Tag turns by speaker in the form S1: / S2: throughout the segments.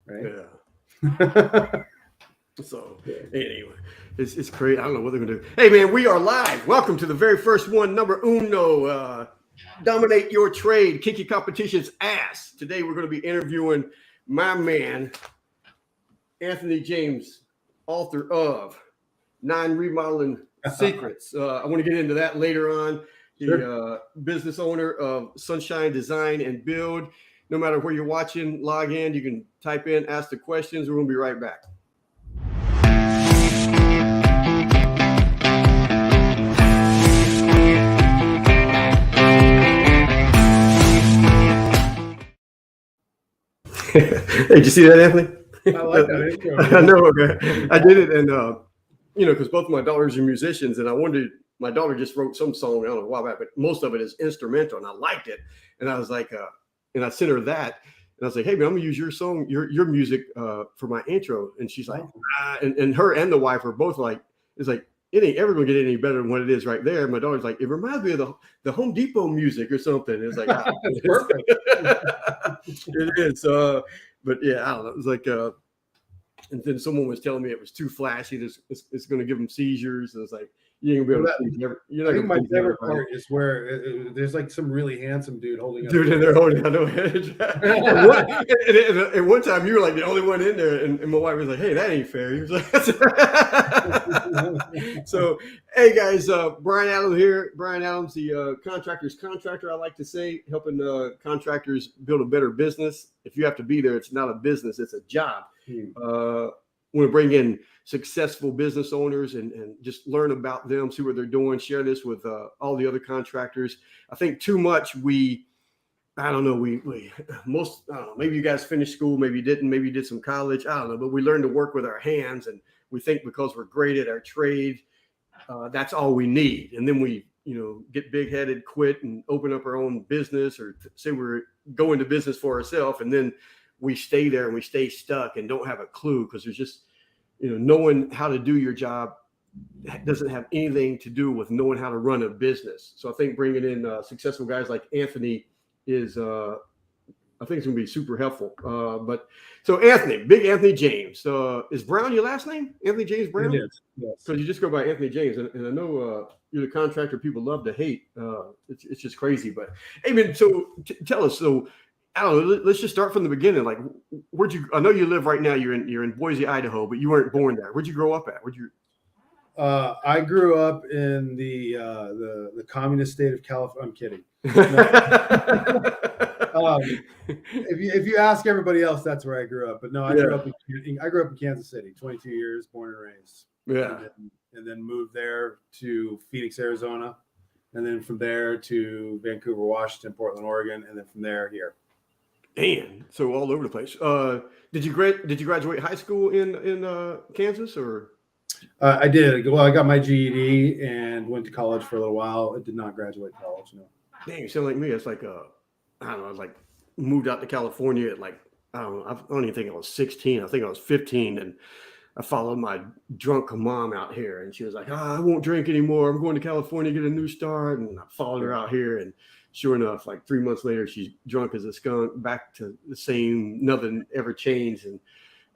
S1: right?
S2: Yeah. So anyway, it's crazy. I don't know what they're gonna do. Hey man, we are live. Welcome to the very first one, number uno. Dominate your trade, kick your competition's ass. Today we're going to be interviewing my man, Anthony James, author of 9 Remodeling Secrets. I want to get into that later on. The business owner of Sunshine Design and Build. No matter where you're watching, log in. You can type in, ask the questions. We're going to be right back. Hey, did you see that, Anthony?
S1: I like that.
S2: I know. Okay. I did it, and because both of my daughters are musicians, and I wondered. My daughter just wrote some song, I don't know, a while back, but most of it is instrumental, and I liked it. And I was like, and I sent her that, and I was like, hey, man, I'm gonna use your song, your music for my intro. And she's like, and her and the wife are both like, it's like, it ain't ever gonna get any better than what it is right there. And my daughter's like, it reminds me of the Home Depot music or something. It's like,
S1: That's perfect.
S2: It is. But yeah, I don't know. It was like, and then someone was telling me it was too flashy. It's going to give them seizures. And it's like, you ain't gonna be able to please you're not.
S1: I think my favorite part is where there's like some really handsome dude holding up.
S2: Dude in there holding. I know. And one time you were like the only one in there, and my wife was like, "Hey, that ain't fair." He was like, "So, hey guys, Brian Adams here. Brian Adams, the contractor's contractor. I like to say, helping contractors build a better business. If you have to be there, it's not a business; it's a job. Want to bring in successful business owners and just learn about them, see what they're doing, share this with all the other contractors. I think too much we most, I don't know, maybe you guys finished school, maybe you didn't, maybe you did some college, I don't know, but we learned to work with our hands, and we think because we're great at our trade, that's all we need. And then we, get big-headed, quit and open up our own business, or say we're going to business for ourselves, and then we stay there and we stay stuck and don't have a clue, because there's just, knowing how to do your job doesn't have anything to do with knowing how to run a business. So I think bringing in successful guys like Anthony is, I think it's going to be super helpful. But so Anthony, big Anthony James. Is Brown your last name? Anthony James Brown?
S1: It is. Yes.
S2: So you just go by Anthony James. And I know you're the contractor people love to hate. It's just crazy. But hey, man, so tell us, so I don't know. Let's just start from the beginning. Like, where'd you? I know you live right now. You're in Boise, Idaho, but you weren't born there. Where'd you grow up at?
S1: I grew up in the communist state of California. I'm kidding. If you ask everybody else, that's where I grew up. But no, I grew up in Kansas City, 22 years, born and raised.
S2: Yeah,
S1: and then moved there to Phoenix, Arizona, and then from there to Vancouver, Washington, Portland, Oregon, and then from there here.
S2: Man, so all over the place. Did you graduate high school in Kansas, or?
S1: I did. Well, I got my GED and went to college for a little while. I did not graduate college. No.
S2: Dang, you sound like me. It's like I don't know. I was like moved out to California at like I don't even think I was 16. I think I was 15, and I followed my drunk mom out here, and she was like, I won't drink anymore. I'm going to California, get a new start, and I followed her out here, and sure enough, like 3 months later, she's drunk as a skunk, back to the same, nothing ever changed. And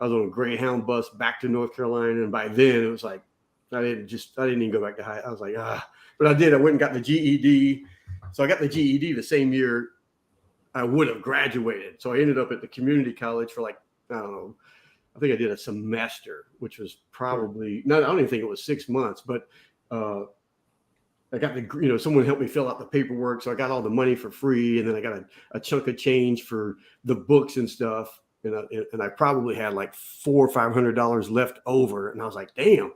S2: I was on a Greyhound bus back to North Carolina. And by then it was like, I didn't even go back to high. I was like, but I did. I went and got the GED. So I got the GED the same year I would have graduated. So I ended up at the community college for like, I don't know, I think I did a semester, which was probably, I don't even think it was 6 months, but, I got someone helped me fill out the paperwork. So I got all the money for free. And then I got a chunk of change for the books and stuff. And I probably had like $400 or $500 left over. And I was like, damn,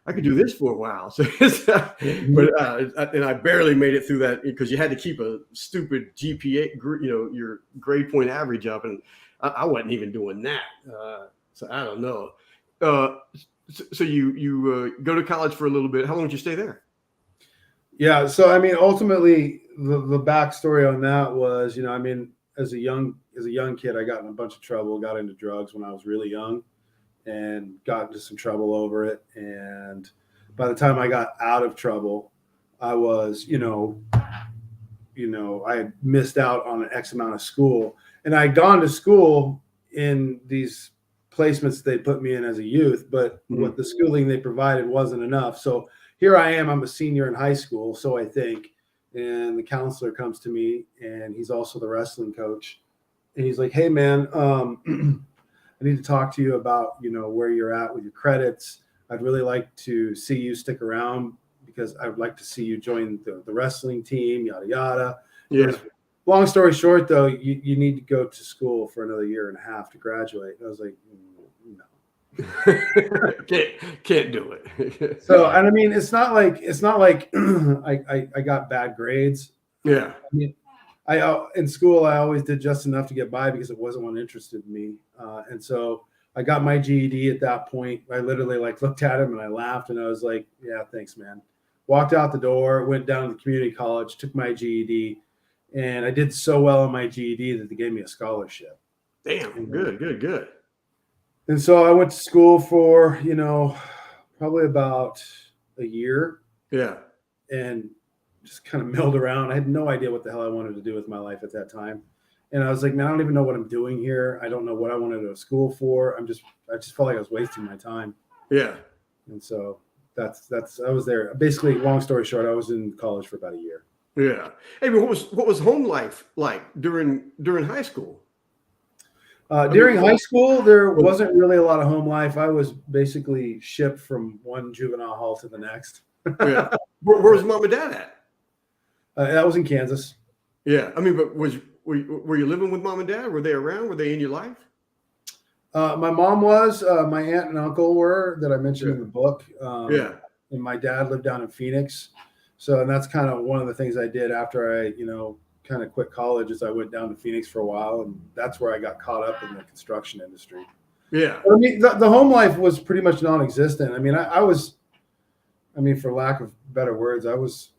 S2: I could do this for a while. So, and I barely made it through that, because you had to keep a stupid GPA, your grade point average up. And I wasn't even doing that. So I don't know. So you go to college for a little bit. How long did you stay there?
S1: Yeah. So, I mean, ultimately the backstory on that was, as a young kid, I got in a bunch of trouble, got into drugs when I was really young, and got into some trouble over it. And by the time I got out of trouble, I was, I had missed out on an X amount of school, and I had gone to school in these placements they put me in as a youth, but
S2: Mhm.
S1: what the schooling they provided wasn't enough. So here I am, I'm a senior in high school, so I think, and the counselor comes to me, and he's also the wrestling coach, and he's like, "Hey, man, I need to talk to you about, where you're at with your credits. I'd really like to see you stick around because I would like to see you join the wrestling team, yada, yada." He
S2: Yeah.
S1: goes, long story short, though, you need to go to school for another year and a half to graduate. And I was like, no.
S2: Can't do it.
S1: So, and I mean, it's not like I got bad grades.
S2: Yeah.
S1: I mean, in school I always did just enough to get by because it wasn't what interested me, and so I got my GED at that point. I literally looked at him and I laughed and I was like, "Yeah, thanks, man." Walked out the door, went down to the community college, took my GED, and I did so well on my GED that they gave me a scholarship.
S2: Damn. Good.
S1: And so I went to school for probably about a year
S2: Yeah.
S1: and just kind of milled around. I had no idea what the hell I wanted to do with my life at that time. And I was like, man, I don't even know what I'm doing here. I don't know what I want to go to school for. I just felt like I was wasting my time.
S2: Yeah.
S1: And so I was there. Basically, long story short, I was in college for about a year.
S2: Yeah. Hey, but what was home life like during high school?
S1: During high school, there wasn't really a lot of home life. I was basically shipped from one juvenile hall to the next.
S2: Yeah. Where was mom and dad at?
S1: That was in Kansas.
S2: Yeah. I mean, but were you living with mom and dad? Were they around? Were they in your life?
S1: My mom was. My aunt and uncle were, that I mentioned in the book.
S2: Yeah.
S1: And my dad lived down in Phoenix. So, and that's kind of one of the things I did after I, kind of quit college, is I went down to Phoenix for a while, and that's where I got caught up in the construction industry.
S2: Yeah.
S1: But, I mean, the home life was pretty much non-existent. I mean, I was, for lack of better words, I was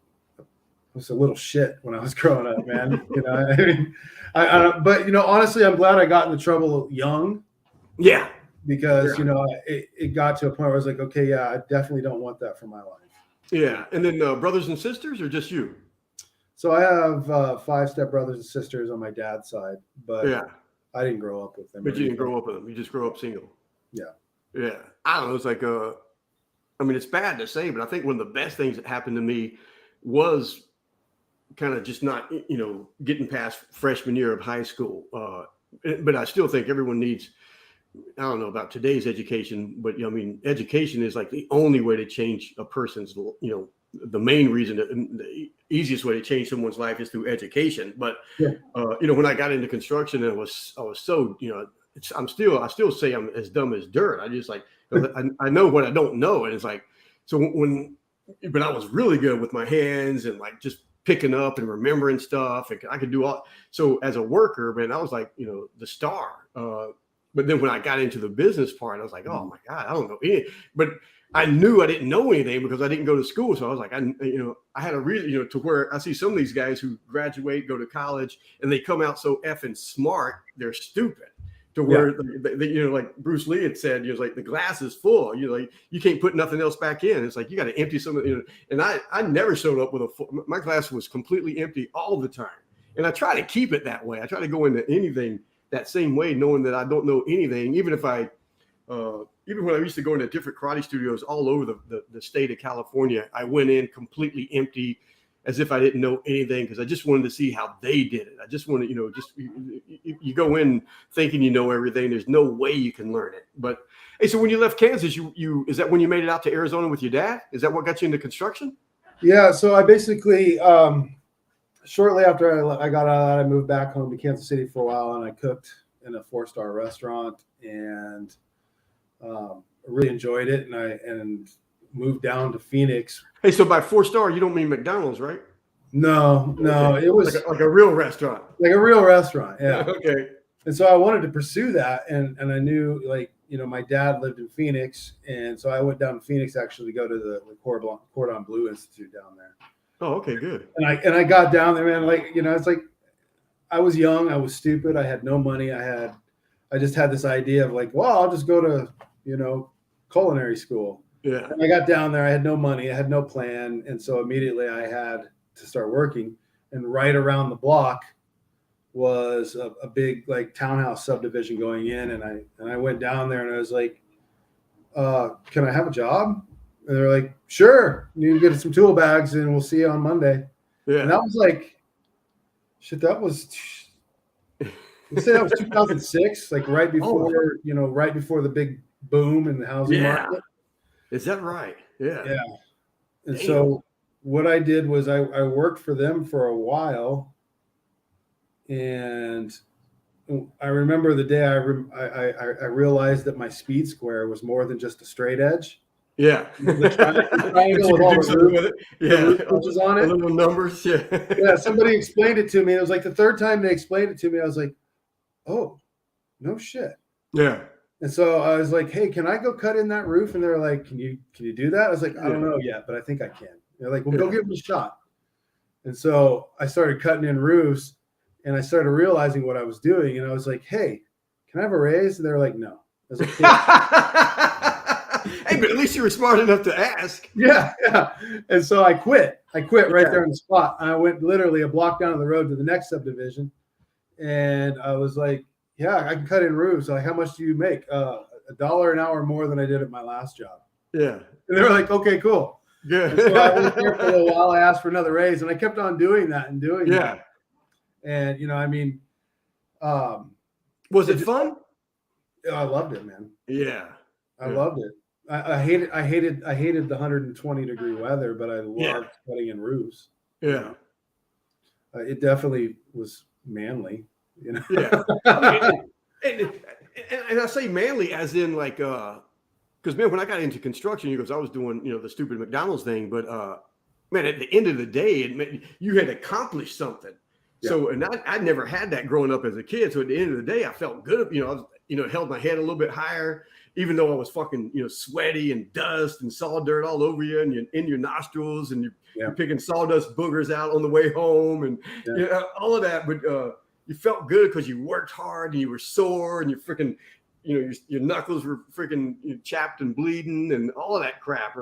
S1: a little shit when I was growing up, man. But honestly, I'm glad I got into trouble young.
S2: Yeah.
S1: Because it got to a point where I was like, okay, yeah, I definitely don't want that for my life.
S2: Yeah. And then brothers and sisters, or just you?
S1: So I have 5 stepbrothers and sisters on my dad's side, but
S2: Yeah.
S1: I didn't grow up with them.
S2: But you didn't grow up with them. You just grew up single.
S1: Yeah.
S2: Yeah. I don't know. It's like I mean, it's bad to say, but I think one of the best things that happened to me was kind of just not, getting past freshman year of high school. But I still think everyone needs, I don't know about today's education, but education is like the only way to change a person's, the main reason, the easiest way to change someone's life is through education. But, when I got into construction, I was so, I still say I'm as dumb as dirt. I just I know what I don't know. And it's like, but I was really good with my hands and just picking up and remembering stuff. And I could do all. So as a worker, man, I was like, the star. But then when I got into the business part, I was like, oh my God, I don't know anything. But I knew I didn't know anything because I didn't go to school. So I was like, I had a really, to where I see some of these guys who graduate, go to college, and they come out so effing smart, they're stupid. To where, like Bruce Lee had said, like the glass is full. You can't put nothing else back in. It's like you got to empty some of it. And I never showed up with a full. My glass was completely empty all the time, and I try to keep it that way. I try to go into anything that same way, knowing that I don't know anything. Even if even when I used to go into different karate studios all over the state of California, I went in completely empty, as if I didn't know anything, because I just wanted to see how they did it. I just wanted, you go in thinking you know everything. There's no way you can learn it. But hey, so when you left Kansas, you is that when you made it out to Arizona with your dad? Is that what got you into construction?
S1: Yeah. So I basically, shortly after I got out of that, I moved back home to Kansas City for a while, and I cooked in a 4-star restaurant, and really enjoyed it. And moved down to Phoenix.
S2: Hey, so by 4-star, you don't mean McDonald's, right?
S1: No,
S2: Okay.
S1: It was
S2: like a real restaurant.
S1: Like a real restaurant, yeah.
S2: Okay.
S1: And so I wanted to pursue that, and I knew, my dad lived in Phoenix, and so I went down to Phoenix actually to go to the Cordon Bleu Institute down there.
S2: Oh, okay, good.
S1: And I got down there, man. It's like I was young, I was stupid, I had no money, I just had this idea of I'll just go to culinary school.
S2: Yeah.
S1: And I got down there, I had no money, I had no plan, and so immediately I had to start working. And right around the block was a big like townhouse subdivision going in, and I went down there and I was like, can I have a job? And they're like, sure, you can get some tool bags and we'll see you on Monday.
S2: Yeah.
S1: And that was like, shit, let's say that was 2006, like right before, right before the big boom in the housing market.
S2: Is that right? Yeah.
S1: Yeah. And so what I did was I worked for them for a while, and I remember the day I realized that my speed square was more than just a straight edge.
S2: Yeah.
S1: The triangle with all the roof on it.
S2: The little numbers. Yeah.
S1: Yeah. Somebody explained it to me. It was like the third time they explained it to me. I was like, oh, no shit.
S2: Yeah.
S1: And so I was like, hey, can I go cut in that roof? And they're like, can you do that? I was like, I don't know yet, but I think I can. They're like, well, go give them a shot. And so I started cutting in roofs, and I started realizing what I was doing. And I was like, hey, can I have a raise? And they're like, no. I was like,
S2: hey, but at least you were smart enough to ask.
S1: Yeah. And so I quit. Right there on the spot. And I went literally a block down the road to the next subdivision. And I was like, yeah, I can cut in roofs. Like, how much do you make? $1 an hour more than I did at my last job.
S2: Yeah.
S1: And they were like, okay, cool.
S2: Good.
S1: So I went there for a little while. I asked for another raise, and I kept on doing that and doing that. And
S2: was it fun?
S1: I loved it, man.
S2: Yeah.
S1: I loved it. I hated the 120-degree weather, but I loved cutting in roofs.
S2: Yeah.
S1: It definitely was manly,
S2: Yeah. And I say manly as in like, because man, when I got into construction, I was doing, the stupid McDonald's thing, but man, at the end of the day, you had accomplished something. Yeah. So, and I never had that growing up as a kid. So at the end of the day, I felt good. I was, held my head a little bit higher, even though I was fucking, sweaty and dust and saw dirt all over you and in your nostrils, and you're picking sawdust boogers out on the way home and all of that. But you felt good because you worked hard and you were sore and you freaking, your knuckles were freaking chapped and bleeding and all of that crap.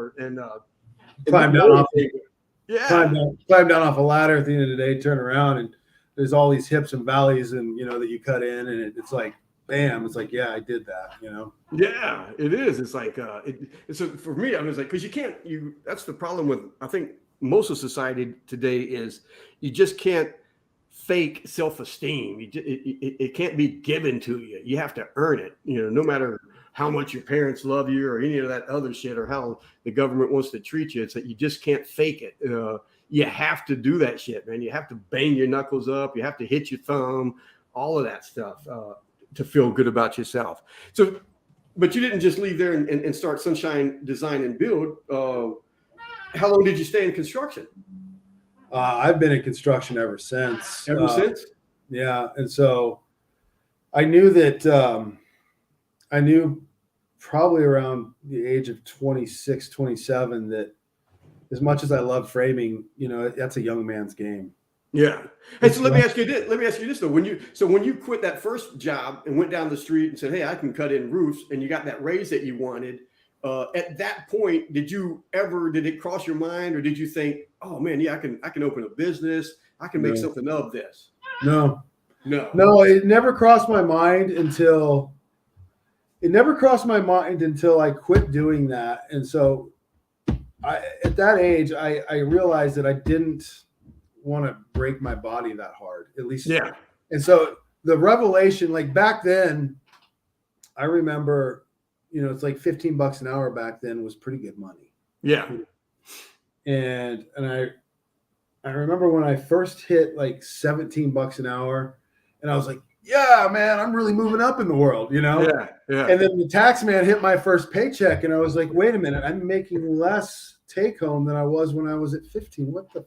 S1: Climb down off a ladder at the end of the day, turn around, and there's all these hips and valleys, and that you cut in, and it's like, bam, it's like, yeah, I did that,
S2: Yeah, it is. It's like, so for me, I was like, because that's the problem with, I think most of society today is you just can't fake self-esteem. It can't be given to you. You have to earn it, no matter how much your parents love you or any of that other shit or how the government wants to treat you. It's that you just can't fake it. You have to do that shit, man. You have to bang your knuckles up. You have to hit your thumb, all of that stuff to feel good about yourself. So, but you didn't just leave there and start Sunshine Design and Build. How long did you stay in construction?
S1: I've been in construction ever since.
S2: Ever since?
S1: Yeah. And so I knew that I knew probably around the age of 26, 27, that as much as I love framing, that's a young man's game.
S2: Yeah. Hey, so let me ask you this though. When you quit that first job and went down the street and said, hey, I can cut in roofs, and you got that raise that you wanted, at that point, did it cross your mind, or did you think, oh man, yeah, I can open a business, I can make something of this?
S1: No, it never crossed my mind until I quit doing that. And so at that age, I realized that I didn't want to break my body that hard, at least.
S2: Yeah.
S1: And so the revelation, like back then, I remember, it's like $15 an hour back then was pretty good money.
S2: Yeah.
S1: And I remember when I first hit like $17 an hour, and I was like, yeah, man, I'm really moving up in the world,
S2: Yeah.
S1: And then the tax man hit my first paycheck, and I was like, wait a minute, I'm making less take home than I was when I was at 15. What the?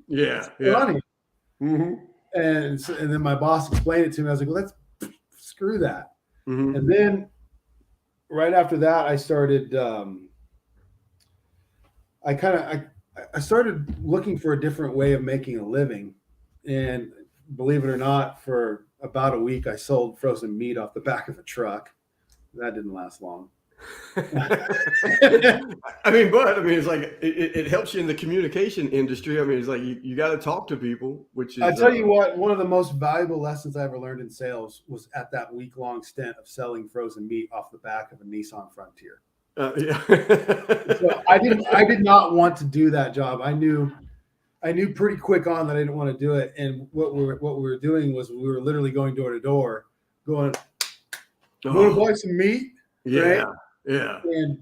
S2: Yeah.
S1: Money. Mm-hmm. And then my boss explained it to me. I was like, well, let's screw that. Mm-hmm. And then right after that, I started. I started looking for a different way of making a living, and believe it or not, for about a week, I sold frozen meat off the back of a truck. That didn't last long.
S2: it's like it helps you in the communication industry. I mean, it's like you got to talk to people, which is.
S1: I tell you what, one of the most valuable lessons I ever learned in sales was at that week-long stint of selling frozen meat off the back of a Nissan Frontier.
S2: Yeah.
S1: So I did not want to do that job. I knew pretty quick on that I didn't want to do it. And what we were doing was we were literally going door to door, going, "Want to buy some meat?"
S2: Yeah,
S1: right?
S2: yeah.
S1: And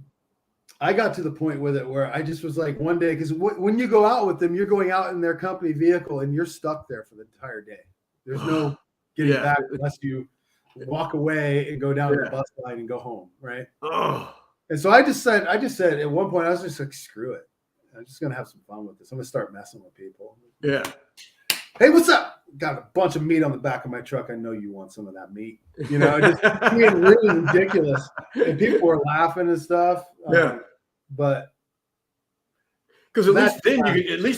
S1: I got to the point with it where I just was like, one day, because when you go out with them, you're going out in their company vehicle and you're stuck there for the entire day. There's no getting back unless you walk away and go down to the bus line and go home, right?
S2: Oh.
S1: And so I just said at one point, I was just like, screw it. I'm just going to have some fun with this. I'm going to start messing with people.
S2: Yeah.
S1: Hey, what's up? Got a bunch of meat on the back of my truck. I know you want some of that meat. You know, just being really ridiculous. And people were laughing and stuff.
S2: Yeah.
S1: But
S2: because at least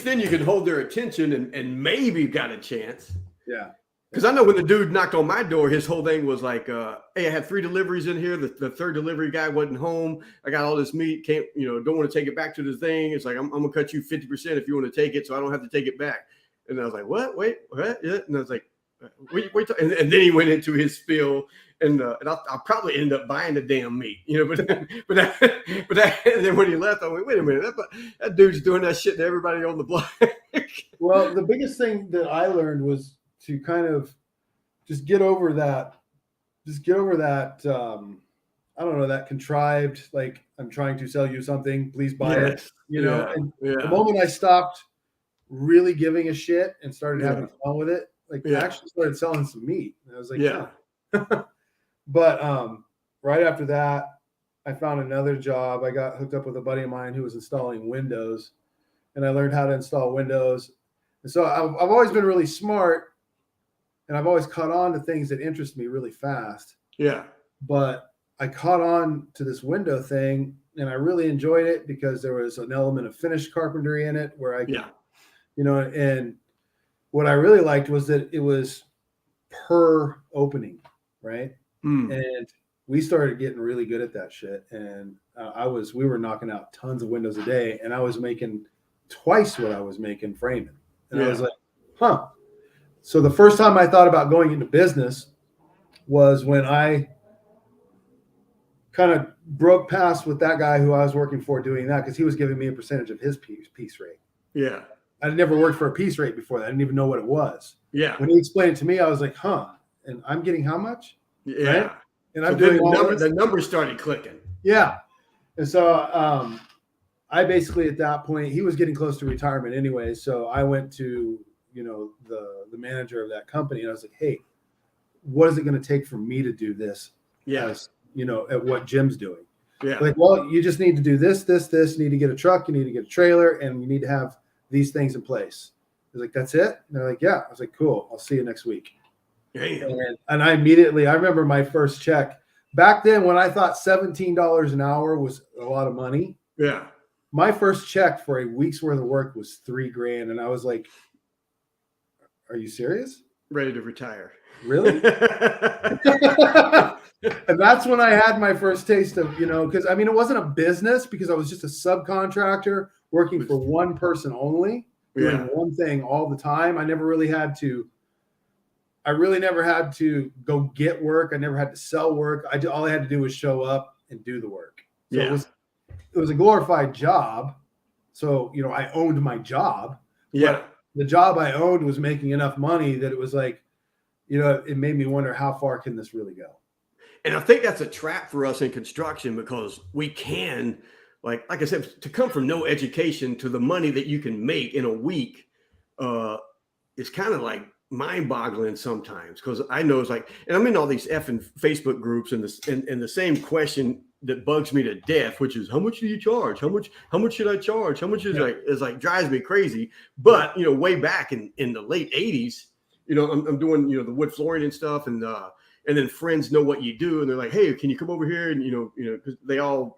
S2: then you could hold their attention and maybe got a chance.
S1: Yeah.
S2: Because I know when the dude knocked on my door, his whole thing was like, "Hey, I had 3 deliveries in here. The third delivery guy wasn't home. I got all this meat. Don't want to take it back to the thing. It's like I'm gonna cut you 50% if you want to take it, so I don't have to take it back." And I was like, "What? Wait, what?" Yeah. And I was like, "Wait." And then he went into his spiel, and I'll probably end up buying the damn meat, But and then when he left, I went, "Wait a minute, that dude's doing that shit to everybody on the block."
S1: Well, the biggest thing that I learned was to kind of just get over that. I don't know, that contrived, like, I'm trying to sell you something, please buy it. And the moment I stopped really giving a shit and started having fun with it, like, I actually started selling some meat. And I was like, yeah. But right after that, I found another job. I got hooked up with a buddy of mine who was installing windows, and I learned how to install windows. And so I've always been really smart, and I've always caught on to things that interest me really fast.
S2: Yeah.
S1: But I caught on to this window thing, and I really enjoyed it because there was an element of finished carpentry in it where I could, and what I really liked was that it was per opening, right? And we started getting really good at that shit. And we were knocking out tons of windows a day, and I was making twice what I was making framing. And I was like, huh. So the first time I thought about going into business was when I kind of broke past with that guy who I was working for doing that, because he was giving me a percentage of his piece rate.
S2: Yeah.
S1: I'd never worked for a piece rate before that. I didn't even know what it was.
S2: Yeah.
S1: When he explained it to me, I was like, huh. And I'm getting how much?
S2: Yeah.
S1: Right? And I'm
S2: doing the numbers started clicking.
S1: Yeah. And so I basically, at that point, he was getting close to retirement anyway. So I went to, the manager of that company, and I was like, hey, what is it going to take for me to do this?
S2: Yes.
S1: At what Jim's doing.
S2: Yeah.
S1: Like, well, you just need to do this. You need to get a truck, you need to get a trailer, and you need to have these things in place. I was like, that's it? And they're like, yeah. I was like, cool. I'll see you next week.
S2: Damn.
S1: And I remember my first check. Back then, when I thought $17 an hour was a lot of money.
S2: Yeah.
S1: My first check for a week's worth of work was $3,000. And I was like, are you serious?
S2: Ready to retire.
S1: Really? And that's when I had my first taste of, because it wasn't a business, because I was just a subcontractor working for one person only, doing one thing all the time. I really never had to go get work. I never had to sell work. All I had to do was show up and do the work. So it was a glorified job. So, I owned my job.
S2: Yeah.
S1: But the job I owned was making enough money that it was like, it made me wonder, how far can this really go?
S2: And I think that's a trap for us in construction, because we can, like I said, to come from no education to the money that you can make in a week, it's kind of like mind-boggling sometimes. Because I know it's like, and I'm in all these effing Facebook groups, and the same question that bugs me to death, which is, how much do you charge? How much should I charge? How much is like drives me crazy. But way back in the late 80s, I'm doing the wood flooring and stuff, and then friends know what you do, and they're like, hey, can you come over here? And because they all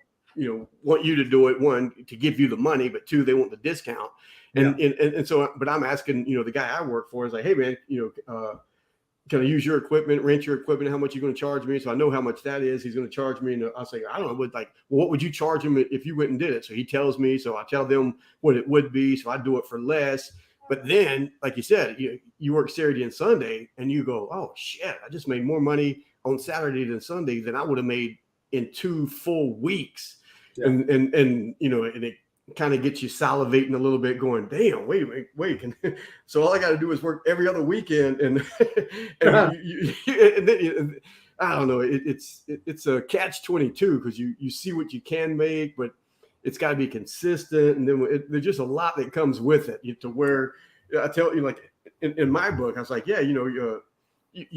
S2: want you to do it, one, to give you the money, but two, they want the discount. And so, but I'm asking the guy I work for is like, hey man, can I use your equipment, rent your equipment? How much are you going to charge me? So I know how much that is. He's going to charge me. And I'll say, I don't know, but like, well, what would you charge him if you went and did it? So he tells me, so I tell them what it would be. So I do it for less. But then, like you said, you work Saturday and Sunday and you go, oh shit, I just made more money on Saturday than Sunday than I would have made in 2 full weeks. Yeah. And it kind of gets you salivating a little bit, going, damn, wait. So all I got to do is work every other weekend, and and then I don't know. It's a catch-22 because you see what you can make, but it's got to be consistent, and then there's just a lot that comes with it. To where I tell you, like in my book, I was like, yeah, you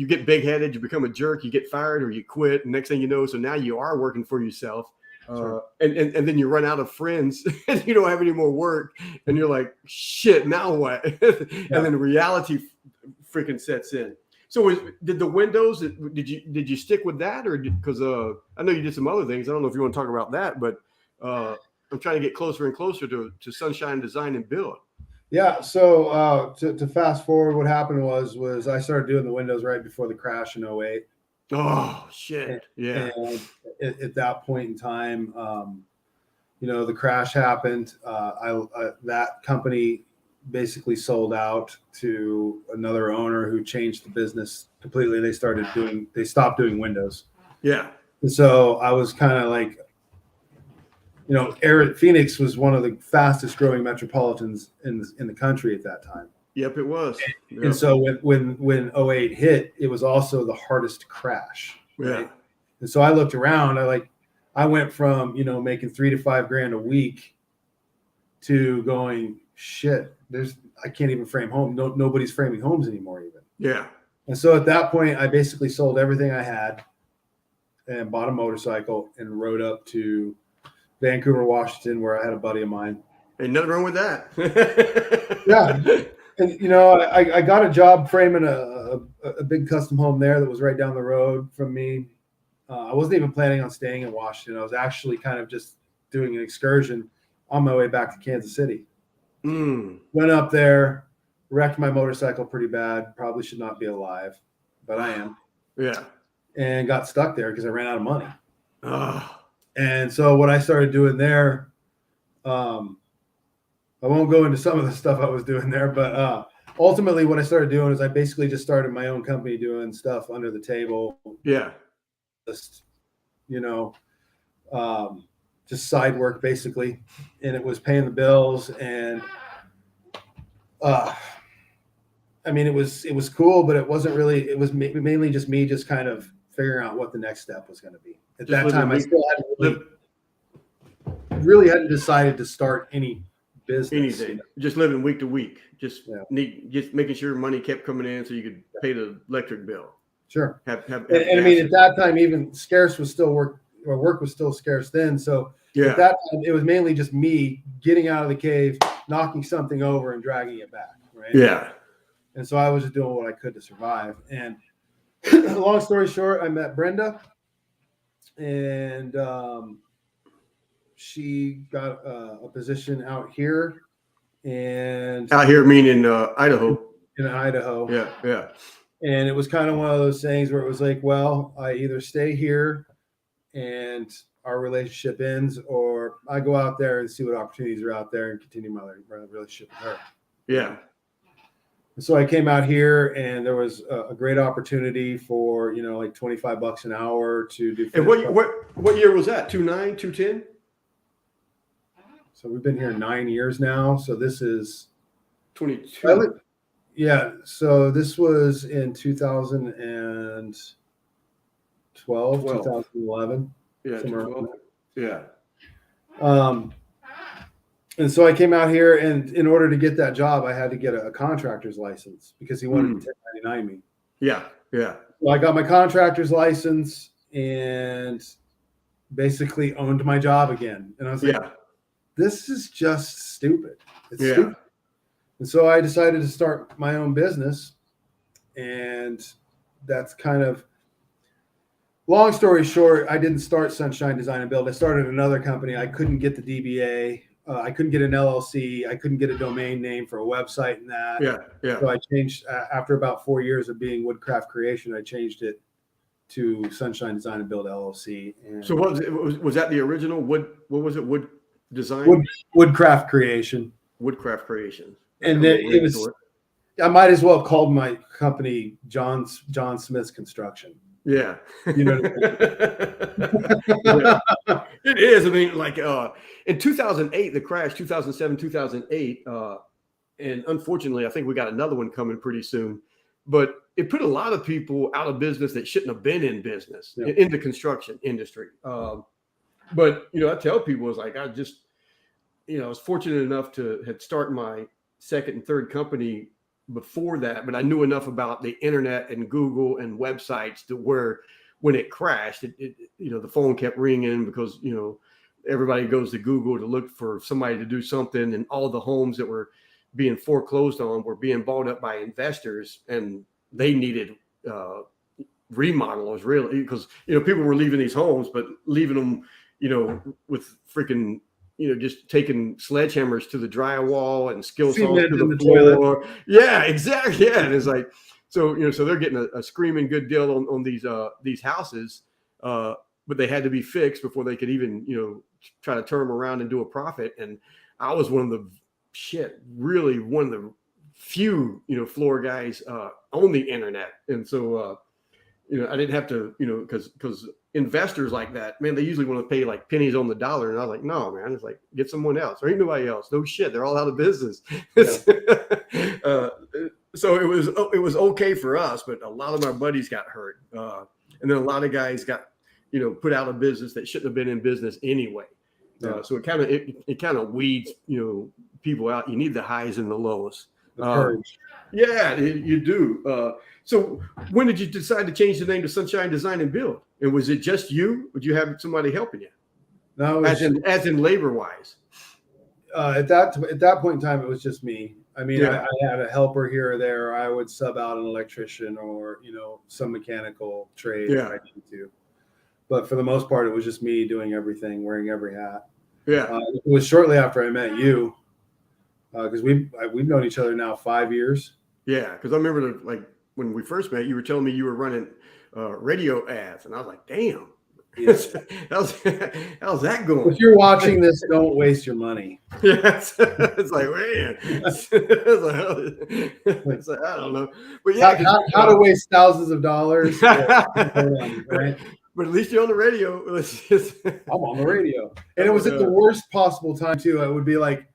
S2: get big-headed, you become a jerk, you get fired, or you quit. And next thing you know, so now you are working for yourself. Sure. And then you run out of friends and you don't have any more work and you're like, shit, now what? Yeah. And then reality freaking sets in. So did the windows, did you stick with that, or because I know you did some other things. I don't know if you want to talk about that, but I'm trying to get closer and closer to Sunshine Design and Build.
S1: Yeah. So to fast forward, what happened was I started doing the windows right before the crash in 2008.
S2: Oh shit! Yeah.
S1: And at that point in time, the crash happened. That company basically sold out to another owner who changed the business completely. They stopped doing windows.
S2: Yeah.
S1: And so I was kind of like, Phoenix was one of the fastest growing metropolitans in the country at that time.
S2: Yep, it was. Yep.
S1: And so when 2008 hit, it was also the hardest to crash. Right?
S2: Yeah.
S1: And so I looked around. I went from making $3,000 to $5,000 a week to going, shit, I can't even frame home. Nobody's framing homes anymore even.
S2: Yeah.
S1: And so at that point, I basically sold everything I had and bought a motorcycle and rode up to Vancouver, Washington, where I had a buddy of mine.
S2: Ain't nothing wrong with that.
S1: Yeah. And, I got a job framing a big custom home there that was right down the road from me. I wasn't even planning on staying in Washington. I was actually kind of just doing an excursion on my way back to Kansas City. Went up there, wrecked my motorcycle pretty bad. Probably should not be alive, but I am.
S2: Yeah.
S1: And got stuck there because I ran out of money. And so what I started doing there, I won't go into some of the stuff I was doing there, but ultimately what I started doing is I basically just started my own company doing stuff under the table.
S2: Yeah.
S1: Just, just side work basically. And it was paying the bills. And it was cool, but it wasn't really, it was mainly just me just kind of figuring out what the next step was going to be. At that time, I still hadn't decided to start any business.
S2: Anything. Just living week to week. Just making sure money kept coming in so you could pay the electric bill.
S1: Sure. And I mean, at that time, even scarce was still work was still scarce then. So at that time, it was mainly just me getting out of the cave, knocking something over and dragging it back. Right.
S2: Yeah.
S1: And so I was just doing what I could to survive. And long story short, I met Brenda, and she got a position out here. And
S2: out here meaning Idaho.
S1: In Idaho.
S2: Yeah.
S1: And it was kind of one of those things where it was like, well, I either stay here and our relationship ends, or I go out there and see what opportunities are out there and continue my relationship with her.
S2: Yeah.
S1: So I came out here, and there was a great opportunity for, like $25 an hour to do.
S2: And what year was that? 2009, 2010?
S1: So we've been here 9 years now. So this is
S2: 22.
S1: Yeah. So this was in 2012, 2011.
S2: Yeah. 2012. Yeah.
S1: And so I came out here, and in order to get that job, I had to get a contractor's license because he wanted to 1099 me.
S2: Yeah.
S1: So I got my contractor's license and basically owned my job again. And I was like, this is just stupid. It's stupid. And so I decided to start my own business. And that's kind of, long story short, I didn't start Sunshine Design and Build. I started another company. I couldn't get the DBA. I couldn't get an LLC. I couldn't get a domain name for a website and that.
S2: Yeah.
S1: So I changed after about 4 years of being Woodcraft Creation. I changed it to Sunshine Design and Build LLC. And
S2: So was that the original wood? What was it? Wood design?
S1: Woodcraft Creation.
S2: Woodcraft Creation.
S1: And it was. I might as well have called my company John Smith's Construction.
S2: Yeah.
S1: You know what I mean?
S2: Yeah. It is. I mean, like in 2008, the crash, 2007, 2008, and unfortunately, I think we got another one coming pretty soon. But it put a lot of people out of business that shouldn't have been in business, in the construction industry. But, I tell people, it's like, I just, I was fortunate enough to had start my second and third company before that, but I knew enough about the internet and Google and websites to where when it crashed, the phone kept ringing because, everybody goes to Google to look for somebody to do something, and all the homes that were being foreclosed on were being bought up by investors, and they needed remodelers really, because, people were leaving these homes, but leaving them, with freaking, just taking sledgehammers to the drywall and skill saws to the floor. Toilet. Yeah, exactly. Yeah. And it's like, so, so they're getting a screaming good deal on these houses, but they had to be fixed before they could even, try to turn them around and do a profit. And I was one of the few, floor guys on the internet. And so, I didn't have to, because investors like that, man, they usually want to pay like pennies on the dollar. And I was like, no, man, it's like, get someone else. There ain't nobody else. No shit. They're all out of business. Yeah. So it was okay for us, but a lot of my buddies got hurt. And then a lot of guys got, put out of business that shouldn't have been in business anyway. So it kind of weeds, people out. You need the highs and the lows. Yeah, you do. So when did you decide to change the name to Sunshine Design and Build? And was it just you? Would you have somebody helping you?
S1: No,
S2: as in labor wise.
S1: At that point in time, it was just me. I mean, I had a helper here or there. I would sub out an electrician or some mechanical trade if I needed to. But for the most part, it was just me doing everything, wearing every hat.
S2: Yeah.
S1: It was shortly after I met you, because we've known each other now 5 years.
S2: Yeah, because I remember when we first met, you were telling me you were running radio ads, and I was like, damn. Yes. How's that going?
S1: If you're watching this, don't waste your money.
S2: Yeah, it's like, man. It's like, I don't know. But yeah,
S1: how to waste thousands of dollars. Right?
S2: But at least you're on the radio.
S1: I'm on the radio. And it was at the worst possible time, too. It would be like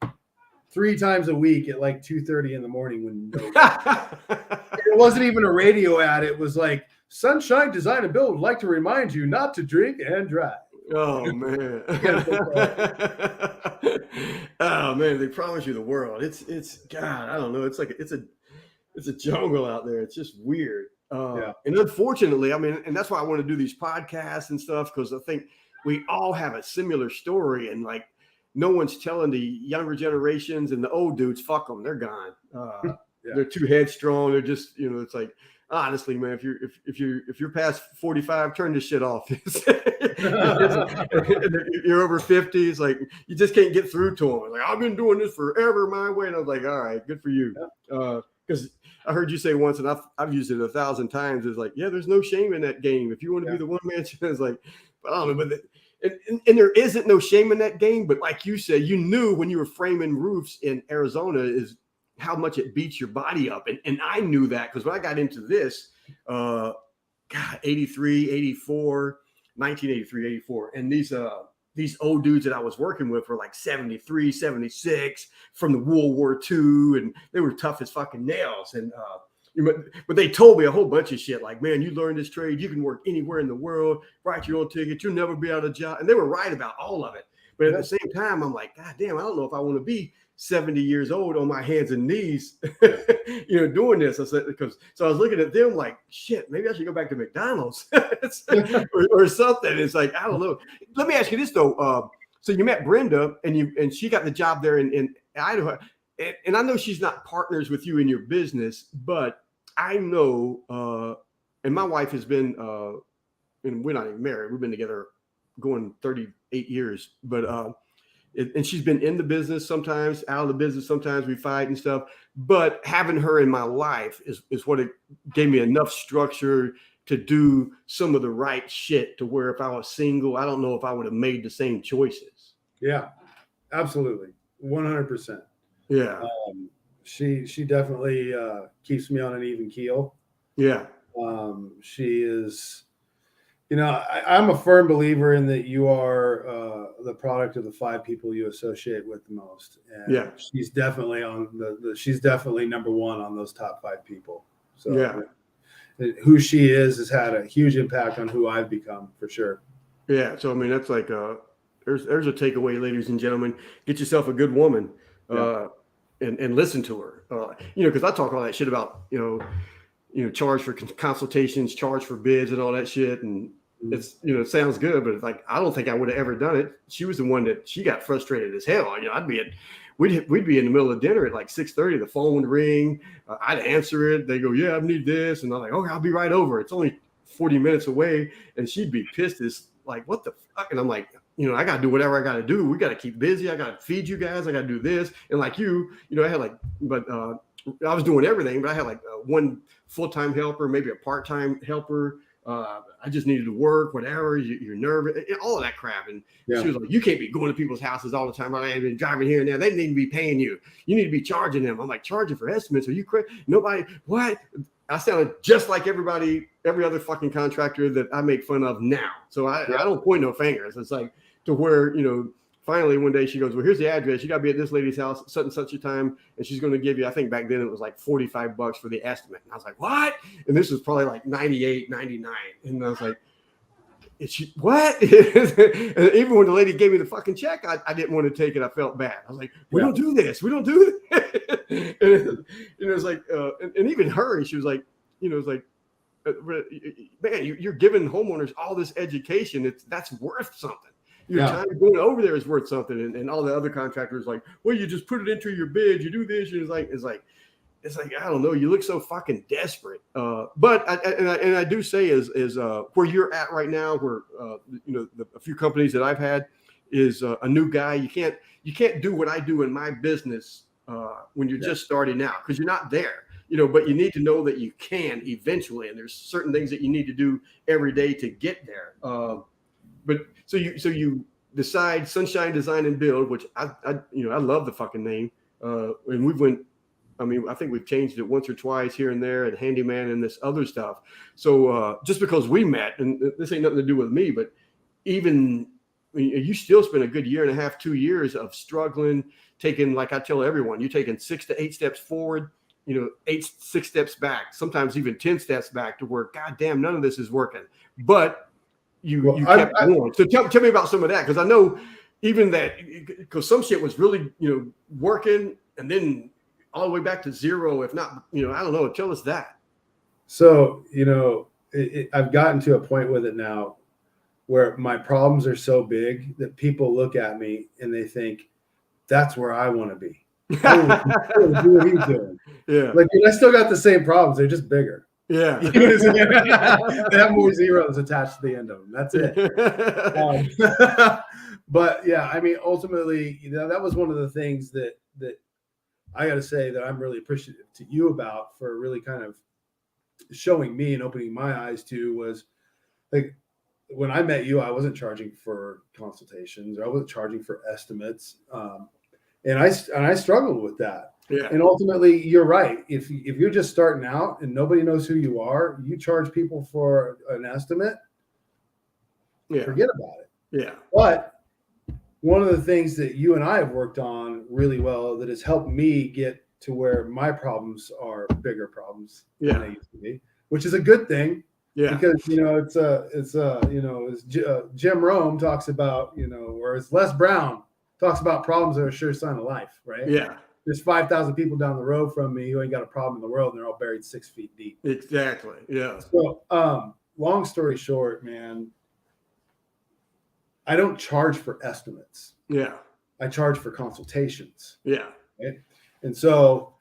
S1: 3 times a week at like 2:30 in the morning when it wasn't even a radio ad. It was like, Sunshine Design and Build would like to remind you not to drink and drive.
S2: Oh, man. Oh, man. They promise you the world. It's God, I don't know. It's like, it's a jungle out there. It's just weird. And unfortunately, I mean, and that's why I want to do these podcasts and stuff, because I think we all have a similar story, and like no one's telling the younger generations and the old dudes, fuck them, they're gone. They're too headstrong. They're just, it's like, honestly, man, if you're past 45, turn this shit off. You're over 50. It's like you just can't get through to them. Like, I've been doing this forever my way, and I was like, all right, good for you. Because I heard you say once, and I've used it 1,000 times. It's like, yeah, there's no shame in that game. If you want to be the one man, it's like, but I don't know, but and there isn't no shame in that game. But like you said, you knew when you were framing roofs in Arizona is how much it beats your body up. And I knew that because when I got into this, 83, 84, 1983, 84. And these old dudes that I was working with were like 73, 76 from the World War II. And they were tough as fucking nails. And, but they told me a whole bunch of shit like, man, you learn this trade, you can work anywhere in the world, write your own ticket, you'll never be out of a job. And they were right about all of it. But at the same time, I'm like, God damn, I don't know if I want to be 70 years old on my hands and knees, doing this. I said, so I was looking at them like, shit, maybe I should go back to McDonald's or something. It's like, I don't know. Let me ask you this though. So you met Brenda and she got the job there in Idaho. And I know she's not partners with you in your business, but I know, and my wife has been, and we're not even married. We've been together going 38 years, but and she's been in the business sometimes, out of the business sometimes, we fight and stuff. But having her in my life is what it gave me enough structure to do some of the right shit, to where if I was single, I don't know if I would have made the same choices.
S1: Yeah, absolutely. 100%.
S2: Yeah.
S1: She definitely keeps me on an even keel.
S2: Yeah.
S1: She is, I'm a firm believer in that you are the product of the 5 people you associate with the most. And
S2: Yeah.
S1: she's definitely on she's definitely number 1 on those top 5 people. So
S2: Yeah.
S1: Who she is has had a huge impact on who I've become, for sure.
S2: Yeah. So, I mean, that's like, there's a takeaway, ladies and gentlemen. Get yourself a good woman, and listen to her. Because I talk all that shit about, charge for consultations, charge for bids and all that shit. And it's, it sounds good, but it's like, I don't think I would have ever done it. She was the one that she got frustrated as hell. We'd be in the middle of dinner at like 6:30, the phone would ring. I'd answer it. They go, yeah, I need this. And I'm like, okay, I'll be right over. It's only 40 minutes away. And she'd be pissed as like, what the fuck? And I'm like, I got to do whatever I got to do. We got to keep busy. I got to feed you guys. I got to do this. And like I had like, but I was doing everything, but I had like one full-time helper, maybe a part-time helper. I just needed to work, whatever. You're nervous, all of that crap. And she was like, you can't be going to people's houses all the time. I ain't been driving here and there. They need to be paying you. You need to be charging them. I'm like, charging for estimates? Are you crazy? Nobody, what? I sounded just like every other fucking contractor that I make fun of now. So I don't point no fingers. It's like, to where, finally one day she goes, well, here's the address. You got to be at this lady's house such and such a time. And she's going to give you, I think back then it was like $45 for the estimate. And I was like, what? And this was probably like 98, 99. And I was like, is she, what? And even when the lady gave me the fucking check, I didn't want to take it. I felt bad. I was like, we don't do this. We don't do this. And it was like, and even her, she was like, it's like, man, you're giving homeowners all this education. That's worth something. Your time going over there is worth something. And all the other contractors like, well, you just put it into your bid. You do this. And it's like, I don't know. You look so fucking desperate. But I do say is where you're at right now, where a few companies that I've had is a new guy. You can't do what I do in my business when you're just starting out, because you're not there. But you need to know that you can eventually, and there's certain things that you need to do every day to get there. But so you decide Sunshine Design and Build, which I love the fucking name. And I think we've changed it once or twice here and there, and Handyman and this other stuff. So just because we met, and this ain't nothing to do with me, but you still spent a good 1.5, 2 years of struggling, taking, like I tell everyone, you're taking 6 to 8 steps forward, 6 steps back, sometimes even 10 steps back, to where, goddamn, none of this is working. But you kept going. So tell me about some of that, because I know even that, because some shit was really working, and then all the way back to zero, if not, I don't know. Tell us that.
S1: So I've gotten to a point with it now where my problems are so big that people look at me and they think, that's where I want to be. I want to do what he's doing.
S2: Yeah.
S1: Like, I still got the same problems. They're just bigger.
S2: Yeah.
S1: They have more zeros attached to the end of them. That's it. But yeah, ultimately, that was one of the things that I got to say that I'm really appreciative to you about, for really kind of showing me and opening my eyes to, was like, when I met you, I wasn't charging for consultations, or I wasn't charging for estimates. And I struggled with that.
S2: Yeah.
S1: And ultimately, you're right. If you're just starting out and nobody knows who you are, you charge people for an estimate, forget about it.
S2: Yeah.
S1: But one of the things that you and I have worked on really well that has helped me get to where my problems are bigger problems than they used to be, which is a good thing.
S2: Yeah.
S1: Because Jim Rome talks about, whereas Les Brown talks about problems that are a sure sign of life, right?
S2: Yeah.
S1: There's 5,000 people down the road from me who ain't got a problem in the world, and they're all buried 6 feet deep.
S2: Exactly. Yeah.
S1: So, long story short, man, I don't charge for estimates.
S2: Yeah.
S1: I charge for consultations.
S2: Yeah.
S1: Right? And so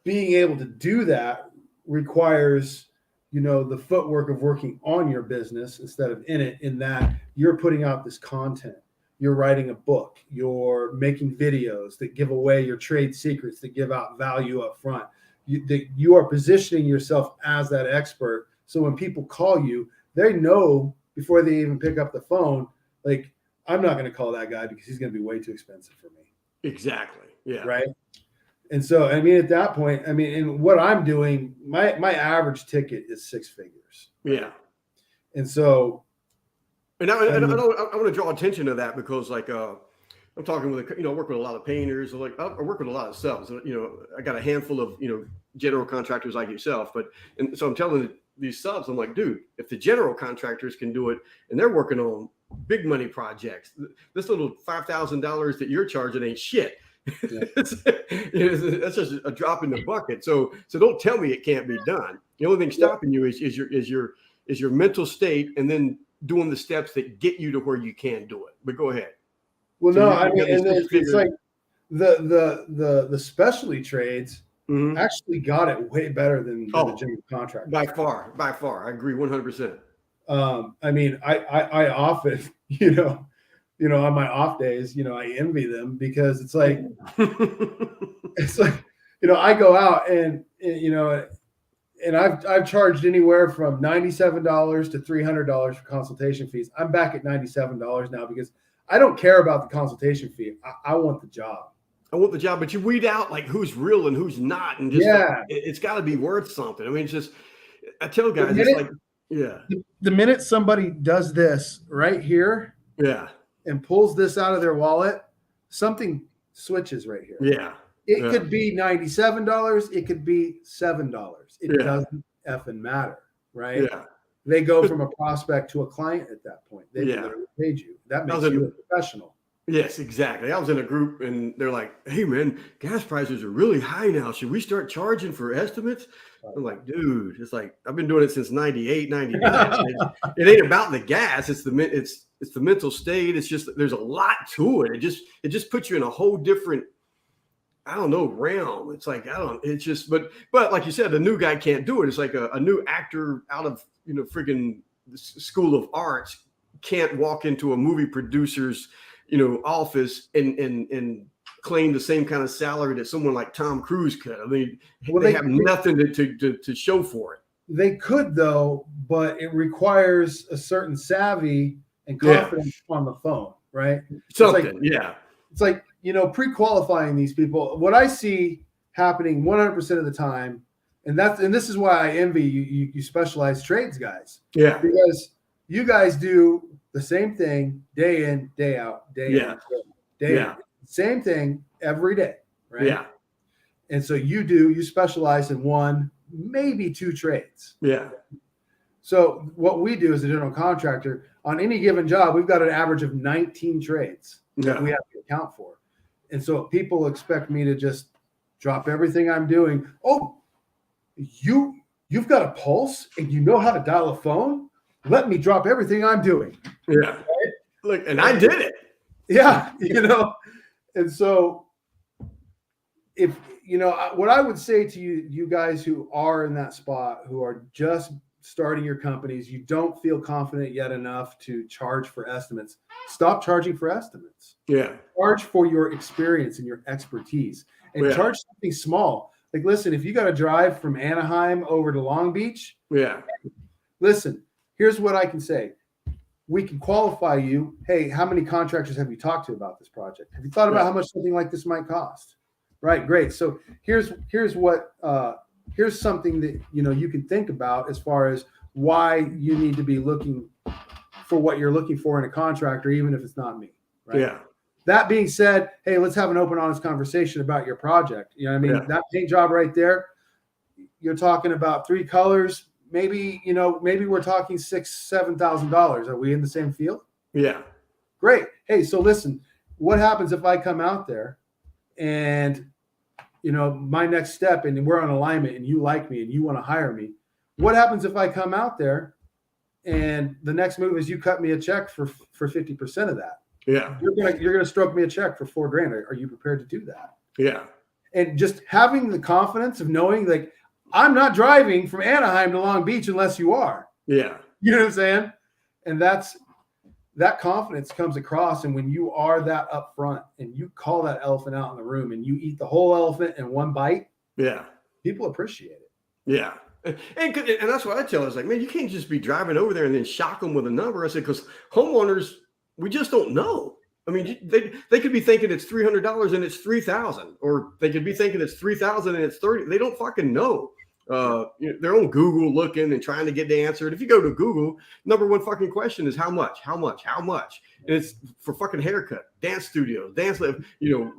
S1: being able to do that requires, the footwork of working on your business instead of in it, in that you're putting out this content. you're writing a book, you're making videos that give away your trade secrets, that give out value up front. You are positioning yourself as that expert. So when people call you, they know before they even pick up the phone, like, I'm not going to call that guy because he's going to be way too expensive for me.
S2: Exactly. Yeah.
S1: Right. And so, I mean, at that point, I mean, and what I'm doing, my average ticket is 6 figures. Right?
S2: Yeah.
S1: And so,
S2: and I want to draw attention to that because, like, I'm talking with, I work with a lot of painters. Like, I work with a lot of subs. I got a handful of, general contractors like yourself. And so I'm telling these subs, I'm like, dude, if the general contractors can do it and they're working on big money projects, this little $5,000 that you're charging ain't shit. Yeah. That's just a drop in the bucket. So don't tell me it can't be done. The only thing stopping you is your mental state, and then doing the steps that get you to where you can do it. But go ahead.
S1: Well, so no, I mean, and it's like the specialty trades actually got it way better than the general contractor.
S2: By far, I agree 100%.
S1: I mean, I often, on my off days, I envy them because it's like, I go out and I've charged anywhere from $97 to $300 for consultation fees. I'm back at $97 now because I don't care about the consultation fee. I want the job.
S2: But you weed out like who's real and who's not, and just it's got to be worth something. I mean, it's just, I tell guys, it's like,
S1: the minute somebody does this right here, and pulls this out of their wallet, something switches right here.
S2: Yeah.
S1: It could be $97. It could be $7. It doesn't effing matter, right?
S2: Yeah.
S1: They go from a prospect to a client at that point. They literally paid you. That makes you a professional.
S2: Yes, exactly. I was in a group and they're like, hey, man, gas prices are really high now. Should we start charging for estimates? I'm like, dude, it's like, I've been doing it since 98, 99. It ain't about the gas. It's the mental state. It's just, there's a lot to it. It just puts you in a whole different, I don't know, realm. It's like, it's just, but like you said, the new guy can't do it. It's like a new actor out of, freaking School of Arts can't walk into a movie producer's, office and claim the same kind of salary that someone like Tom Cruise could. I mean, they have nothing to show for it.
S1: They could though, but it requires a certain savvy and confidence on the phone, right?
S2: Something,
S1: It's like, pre-qualifying these people. What I see happening 100% of the time, and this is why I envy you specialized trades guys.
S2: Yeah.
S1: Because you guys do the same thing day in, day out, day in. Same thing every day, right?
S2: Yeah.
S1: And so you specialize in one, maybe two trades.
S2: Yeah.
S1: So what we do as a general contractor, on any given job, we've got an average of 19 trades that we have to account for. And so people expect me to just drop everything I'm doing. Oh, you've got a pulse and you know how to dial a phone? Let me drop everything I'm doing.
S2: Yeah. Right? Look, and I did it.
S1: Yeah. And so if, what I would say to you guys who are in that spot, who are just starting your companies, you don't feel confident yet enough to charge for estimates. Stop charging for estimates.
S2: Yeah.
S1: Charge for your experience and your expertise, and charge something small. Like, listen, if you got to drive from Anaheim over to Long Beach, listen, here's what I can say. We can qualify you. Hey, how many contractors have you talked to about this project? Have you thought about how much something like this might cost? Right. Great. So here's something that, you can think about as far as why you need to be looking for what you're looking for in a contractor, even if it's not me. Right.
S2: Yeah.
S1: That being said, hey, let's have an open, honest conversation about your project. You know what I mean? Yeah. That paint job right there, you're talking about 3 colors. Maybe we're talking $6,000, $7,000. Are we in the same field?
S2: Yeah.
S1: Great. Hey, so listen, what happens if I come out there and, my next step, and we're on alignment and you like me and you want to hire me? What happens if I come out there and the next move is you cut me a check for 50% of that?
S2: Yeah.
S1: You're gonna stroke me a check for $4,000. Are you prepared to do that?
S2: Yeah.
S1: And just having the confidence of knowing, like, I'm not driving from Anaheim to Long Beach unless you are.
S2: Yeah.
S1: You know what I'm saying? And that's that confidence comes across. And when you are that upfront and you call that elephant out in the room and you eat the whole elephant in one bite,
S2: yeah,
S1: people appreciate it.
S2: yeah. And that's what I tell us, like, man, you can't just be driving over there and then shock them with a number. I said, because homeowners, we just don't know. I mean, they could be thinking it's $300 and it's $3,000, or they could be thinking it's $3,000 and it's $30,000. They don't fucking know. They're on Google looking and trying to get the answer. And if you go to Google, number one fucking question is how much, and it's for fucking haircut, dance studios, dance live. You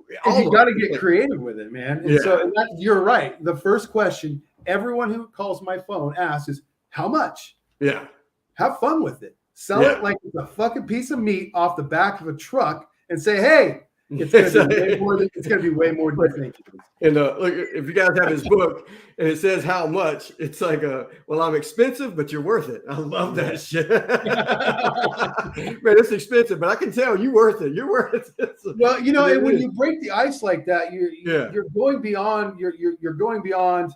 S1: got to get creative with it, man. And so you're right. The first question everyone who calls my phone asks is how much.
S2: Yeah.
S1: Have fun with it. Sell it like it's a fucking piece of meat off the back of a truck and say, hey, it's going to be way more than you think it is.
S2: And look, if you guys have his book and it says how much, it's like, well, I'm expensive, but you're worth it. I love that shit. Man, it's expensive, but I can tell you worth it. You're worth it.
S1: Well, and when you break the ice like that, you're going beyond. You're going beyond.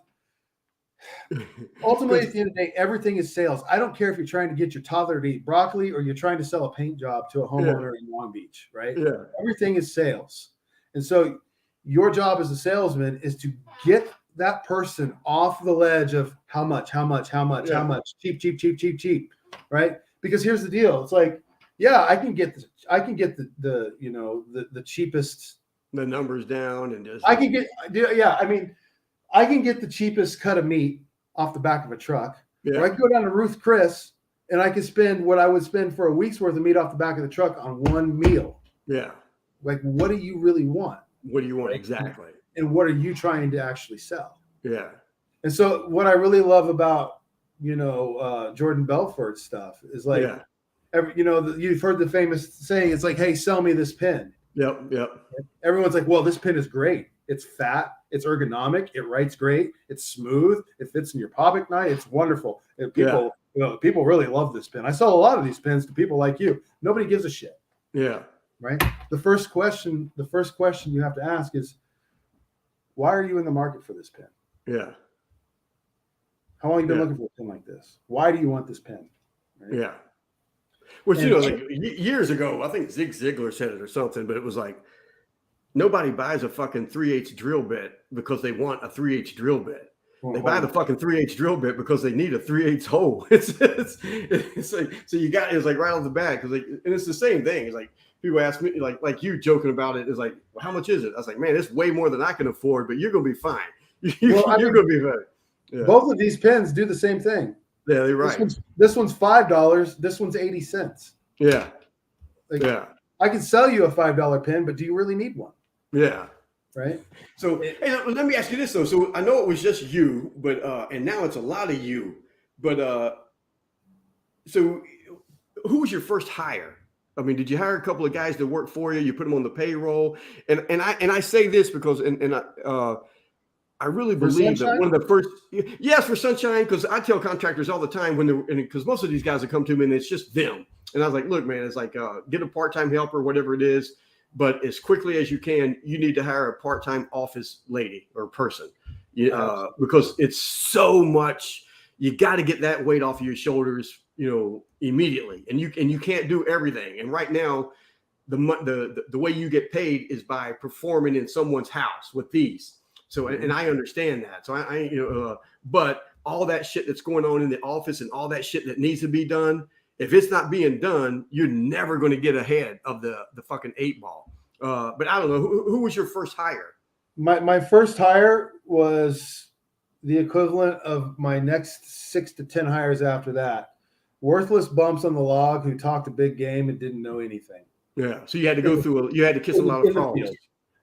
S1: Ultimately, at the end of the day, everything is sales. I don't care if you're trying to get your toddler to eat broccoli or you're trying to sell a paint job to a homeowner in Long Beach, right?
S2: Yeah. Everything
S1: is sales. And so your job as a salesman is to get that person off the ledge of how much, cheap, right? Because here's the deal. It's like, I can get the cheapest,
S2: the numbers down, and just
S1: I can get the cheapest cut of meat off the back of a truck.
S2: Yeah.
S1: Or I can go down to Ruth Chris and I can spend what I would spend for a week's worth of meat off the back of the truck on one meal.
S2: Yeah.
S1: Like, what do you really want?
S2: What do you want? Exactly.
S1: And what are you trying to actually sell?
S2: Yeah.
S1: And so what I really love about, Jordan Belfort's stuff is like, you've heard the famous saying, it's like, hey, sell me this pen.
S2: Yep.
S1: Everyone's like, well, this pen is great. It's fat. It's ergonomic. It writes great. It's smooth. It fits in your pocket knife. It's wonderful. And people really love this pen. I sell a lot of these pens to people like you. Nobody gives a shit.
S2: Yeah.
S1: Right. The first question you have to ask is, why are you in the market for this pen?
S2: Yeah.
S1: How long have you been looking for a pen like this? Why do you want this pen?
S2: Right? Yeah. Which, like years ago, I think Zig Ziglar said it or something, but it was like, nobody buys a fucking 3/8 drill bit because they want a 3/8 drill bit. They buy the fucking 3/8 drill bit because they need a 3/8 hole. It's like, so you got, it's like right off the bat, because and it's the same thing. It's like people ask me, like you joking about it, is like, well, how much is it? I was like, man, it's way more than I can afford, but you're gonna be fine. You're gonna be fine. Yeah.
S1: Both of these pens do the same thing.
S2: Yeah, they're right.
S1: This one's $5. This one's 80 cents.
S2: Yeah.
S1: I can sell you a $5 pen, but do you really need one?
S2: Yeah.
S1: Right.
S2: So hey, let me ask you this though. So I know it was just you, but and now it's a lot of you. But so who was your first hire? I mean, did you hire a couple of guys to work for you? You put them on the payroll, and I say this because I really believe that one of the first, for Sunshine, because I tell contractors all the time because most of these guys that come to me and it's just them, and I was like, look, man, it's like get a part-time helper, whatever it is. But as quickly as you can, you need to hire a part-time office lady or person, because it's so much. You got to get that weight off of your shoulders, immediately. And you can't do everything. And right now, the way you get paid is by performing in someone's house with these. So and I understand that. So but all that shit that's going on in the office and all that shit that needs to be done, if it's not being done, you're never going to get ahead of the fucking 8 ball. But I don't know, who was your first hire?
S1: My first hire was the equivalent of my next 6 to 10 hires after that. Worthless bumps on the log who talked a big game and didn't know anything.
S2: Yeah. So you had to go through you had to kiss a lot of frogs.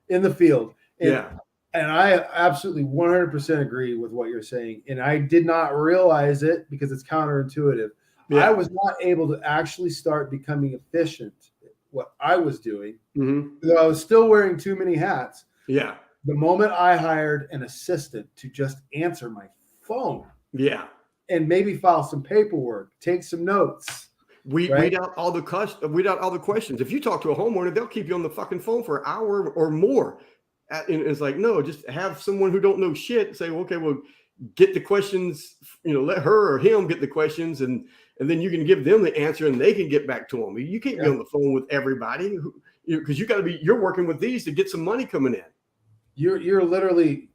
S1: In the field.
S2: Yeah.
S1: And I absolutely 100% agree with what you're saying. And I did not realize it because it's counterintuitive. Yeah. I was not able to actually start becoming efficient at what I was doing. Mm-hmm. I was still wearing too many hats.
S2: Yeah.
S1: The moment I hired an assistant to just answer my phone.
S2: Yeah.
S1: And maybe file some paperwork, take some notes.
S2: Weed out all the questions. If you talk to a homeowner, they'll keep you on the fucking phone for an hour or more. And it's like, no, just have someone who don't know shit say, okay, well, get the questions, let her or him get the questions and and then you can give them the answer and they can get back to them. You can't be on the phone with everybody because you're working with these to get some money coming in.
S1: You're literally,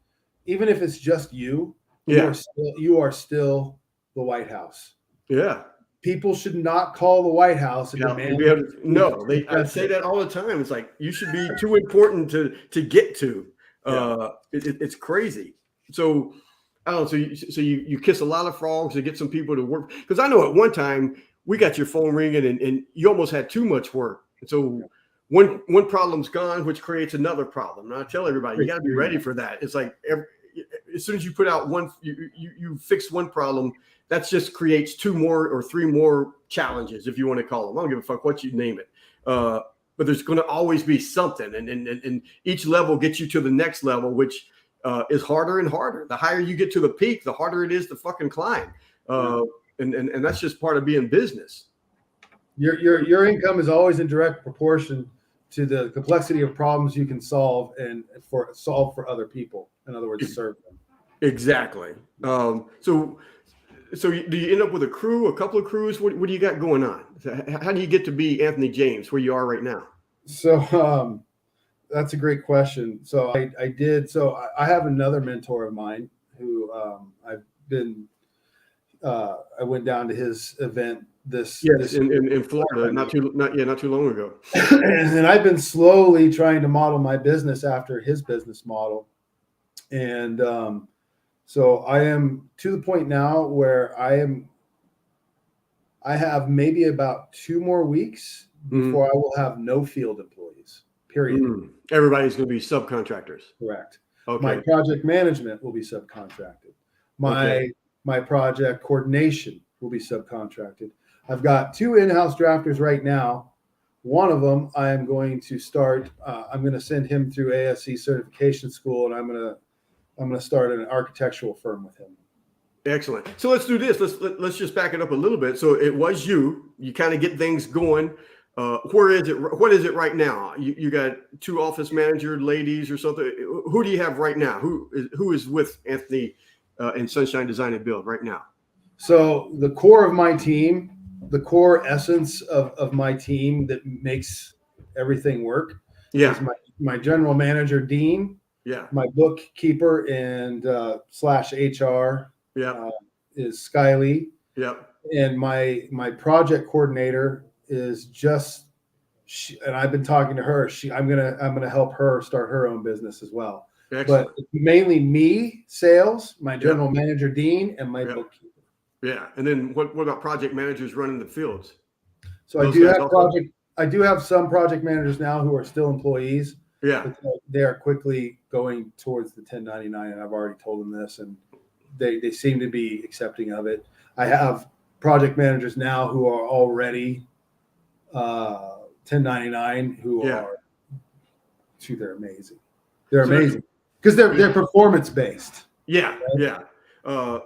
S1: even if it's just you, you are still the White House.
S2: Yeah.
S1: People should not call the White House and demand.
S2: I say that all the time. It's like you should be too important to get to. It's crazy. So I don't know. So you kiss a lot of frogs to get some people to work. Because I know at one time we got your phone ringing and you almost had too much work. And so one problem's gone, which creates another problem. And I tell everybody, you got to be ready for that. It's like as soon as you put out one, you fix one problem, that just creates 2 more or 3 more challenges, if you want to call them. I don't give a fuck what you name it. But there's going to always be something. And each level gets you to the next level, which is harder and harder. The higher you get to the peak, the harder it is to fucking climb. And that's just part of being business.
S1: Your income is always in direct proportion to the complexity of problems you can solve and solve for other people. In other words, serve them.
S2: Exactly. So do you end up with a crew, a couple of crews? What do you got going on? How do you get to be Anthony James where you are right now?
S1: So that's a great question. So I have another mentor of mine who I went down to his event
S2: in Florida not too long ago.
S1: And I've been slowly trying to model my business after his business model. And so I am to the point now where I have maybe about 2 more weeks before I will have no field employees, period.
S2: Everybody's going to be subcontractors.
S1: Correct.
S2: Okay.
S1: My project management will be subcontracted. My project coordination will be subcontracted. I've got 2 in-house drafters right now. One of them I am going to start. I'm going to send him through ASC certification school, and I'm going to start an architectural firm with him.
S2: Excellent. So let's do this. Let's just back it up a little bit. So it was you kind of get things going. Where is it? What is it right now? You got 2 office manager ladies or something. Who do you have right now? Who is with Anthony in Sunshine Design and Build right now?
S1: So the core of my team, the core essence of my team that makes everything work is my general manager, Dean.
S2: Yeah.
S1: My bookkeeper and / HR is Skylee.
S2: Yep.
S1: And my project coordinator is and I've been talking to her. I'm gonna help her start her own business as well.
S2: Excellent.
S1: But it's mainly me, sales, my general manager Dean, and my bookkeeper.
S2: Yeah. And then what about project managers running the fields?
S1: So I do have some project managers now who are still employees.
S2: Yeah.
S1: They are quickly going towards the 1099, and I've already told them this, and they seem to be accepting of it. I have project managers now who are already 1099 who are, they're amazing. They're amazing because they're performance based.
S2: Yeah. Right? Yeah.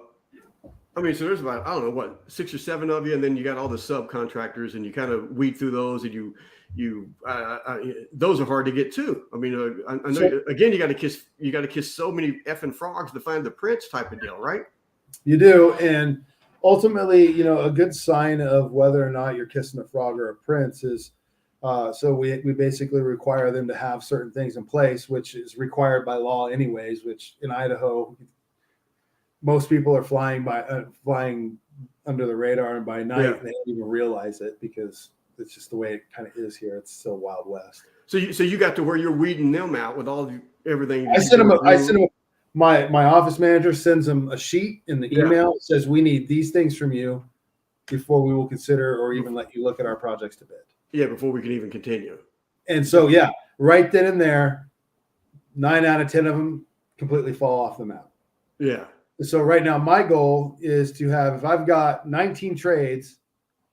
S2: I mean, so there's about, I don't know, what, 6 or 7 of you, and then you got all the subcontractors, and you kind of weed through those, and those are hard to get too. I mean, I know again, you got to kiss so many effing frogs to find the prince type of deal, right?
S1: You do, and ultimately, a good sign of whether or not you're kissing a frog or a prince is, so we basically require them to have certain things in place, which is required by law anyways. Which in Idaho, most people are flying under the radar and by night, and they don't even realize it because it's just the way it kind of is here. It's still Wild West.
S2: So you got to where you're weeding them out with everything.
S1: I send them. My office manager sends them a sheet in the email. It says we need these things from you before we will consider or even let you look at our projects to bid.
S2: Yeah, before we can even continue.
S1: And so right then and there, 9 out of 10 of them completely fall off the map.
S2: Yeah.
S1: So right now, my goal is to have, if I've got 19 trades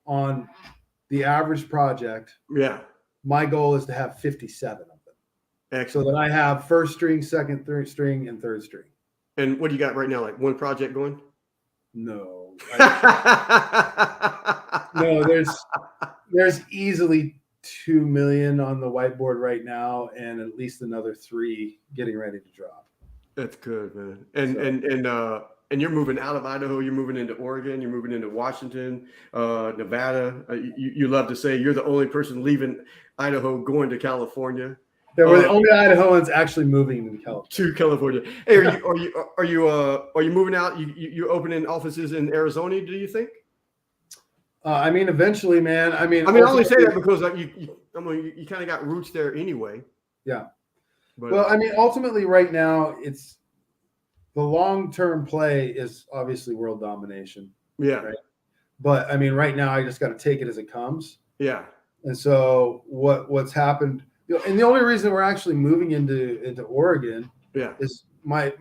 S1: on the average project, my goal is to have 57 of them.
S2: Excellent.
S1: So that I have first string, second, third string, and third string.
S2: And what do you got right now? Like one project going?
S1: No. No, there's easily 2 million on the whiteboard right now, and at least another 3 getting ready to drop.
S2: That's good, man. And and you're moving out of Idaho, you're moving into Oregon, you're moving into Washington, Nevada. You love to say you're the only person leaving Idaho going to California.
S1: Yeah, we're the only Idahoans actually moving
S2: to California. Hey, are you moving out? You opening offices in Arizona? Do you think?
S1: I mean, eventually, man. I mean,
S2: I only say that because you kind of got roots there anyway.
S1: Yeah.
S2: But,
S1: well, I mean, ultimately, right now, it's the long-term play is obviously world domination.
S2: Yeah.
S1: Right? But I mean, right now, I just got to take it as it comes.
S2: Yeah.
S1: And so what's happened, and the only reason we're actually moving into Oregon, is my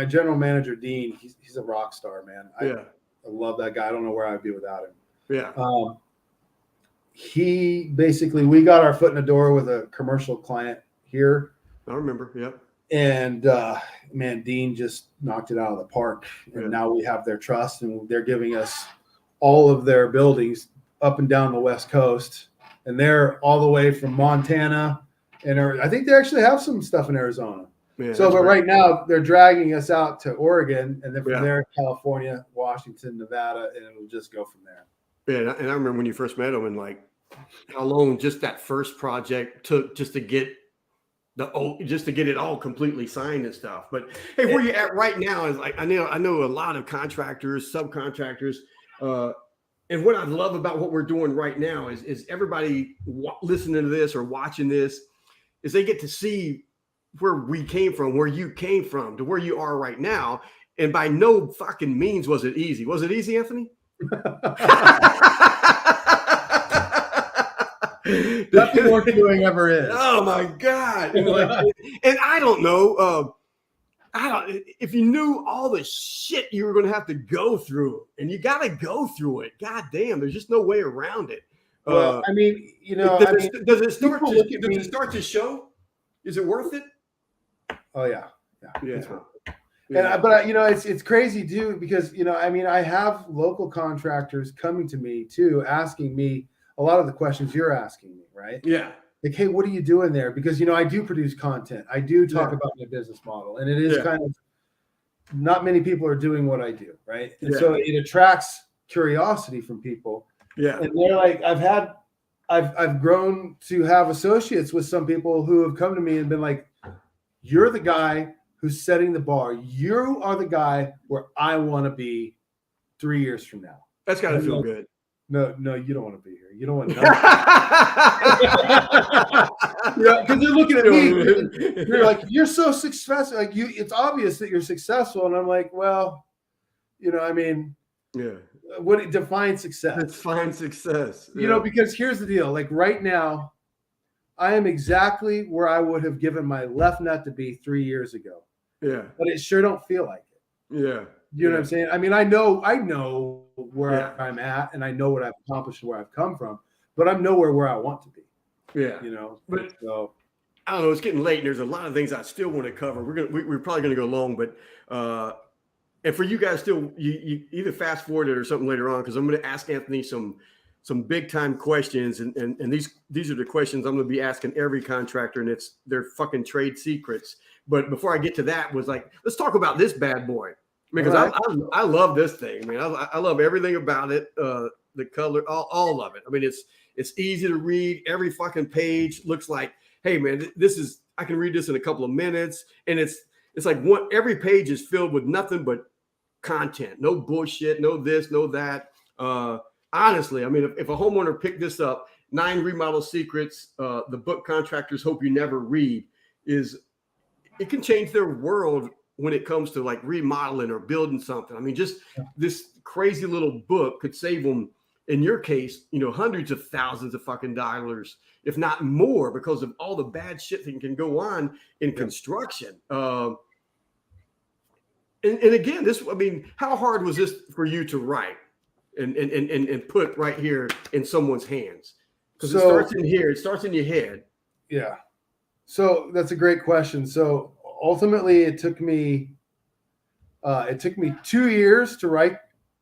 S1: general manager Dean. He's a rock star, man. I love that guy. I don't know where I'd be without him.
S2: Yeah.
S1: He basically, we got our foot in the door with a commercial client here.
S2: I remember. Yep.
S1: And man, Dean just knocked it out of the park. And now we have their trust, and they're giving us all of their buildings up and down the West Coast. And they're all the way from Montana, and I think they actually have some stuff in Arizona. Yeah, so, but right now they're dragging us out to Oregon, and then from there, California, Washington, Nevada, and it'll just go from there.
S2: Yeah, and I remember when you first met him, and like how long just that first project took just to get it all completely signed and stuff. But hey, where you at right now is like I know a lot of contractors, subcontractors. And what I love about what we're doing right now is everybody listening to this or watching this is they get to see where we came from, where you came from, to where you are right now. And by no fucking means was it easy. Was it easy, Anthony?
S1: Nothing worth doing ever is.
S2: Oh my God. And I don't know. If you knew all the shit you were going to have to go through, and you got to go through it. God damn, there's just no way around it.
S1: Well, I mean,
S2: does it start to show? Is it worth it?
S1: Oh yeah. And but it's crazy too, because I mean, I have local contractors coming to me too, asking me a lot of the questions you're asking me, right?
S2: Yeah.
S1: Like, hey, what are you doing there? Because, I do produce content. I do talk about my business model. And it is kind of not many people are doing what I do, right? And so it attracts curiosity from people.
S2: Yeah.
S1: And they're like, I've grown to have associates with some people who have come to me and been like, you're the guy who's setting the bar. You are the guy where I want to be 3 years from now.
S2: That's got to feel good.
S1: No, you don't want to be here. You don't want to know. Because they're looking at me. You're like, you're so successful. Like it's obvious that you're successful. And I'm like, well, I mean, what defines success?
S2: Define success.
S1: Because here's the deal. Like right now, I am exactly where I would have given my left nut to be 3 years ago.
S2: Yeah.
S1: But it sure don't feel like it.
S2: Yeah.
S1: You know what I'm saying? I mean, I know where I'm at, and I know what I've accomplished and where I've come from, but I'm nowhere where I want to be.
S2: Yeah.
S1: But so
S2: I don't know. It's getting late, and there's a lot of things I still want to cover. We're probably gonna go long, but and for you guys, still you either fast forward it or something later on, because I'm gonna ask Anthony some big time questions, and these are the questions I'm gonna be asking every contractor, and it's their fucking trade secrets. But before I get to that, was like, let's talk about this bad boy. Because I love this thing. I mean, I love everything about it. The color, all of it. I mean, it's easy to read. Every fucking page looks like, hey man, I can read this in a couple of minutes. And it's like every page is filled with nothing but content. No bullshit, no this, no that. Honestly, I mean, if a homeowner picked this up, 9 Remodel Secrets, the book Contractors Hope You Never Read, it can change their world when it comes to like remodeling or building something. I mean, just this crazy little book could save them, in your case, hundreds of thousands of fucking dollars, if not more, because of all the bad shit that can go on in construction. And again, how hard was this for you to write and put right here in someone's hands? Because it starts in here, it starts in your head.
S1: Yeah. So that's a great question. So ultimately, it took me 2 years to write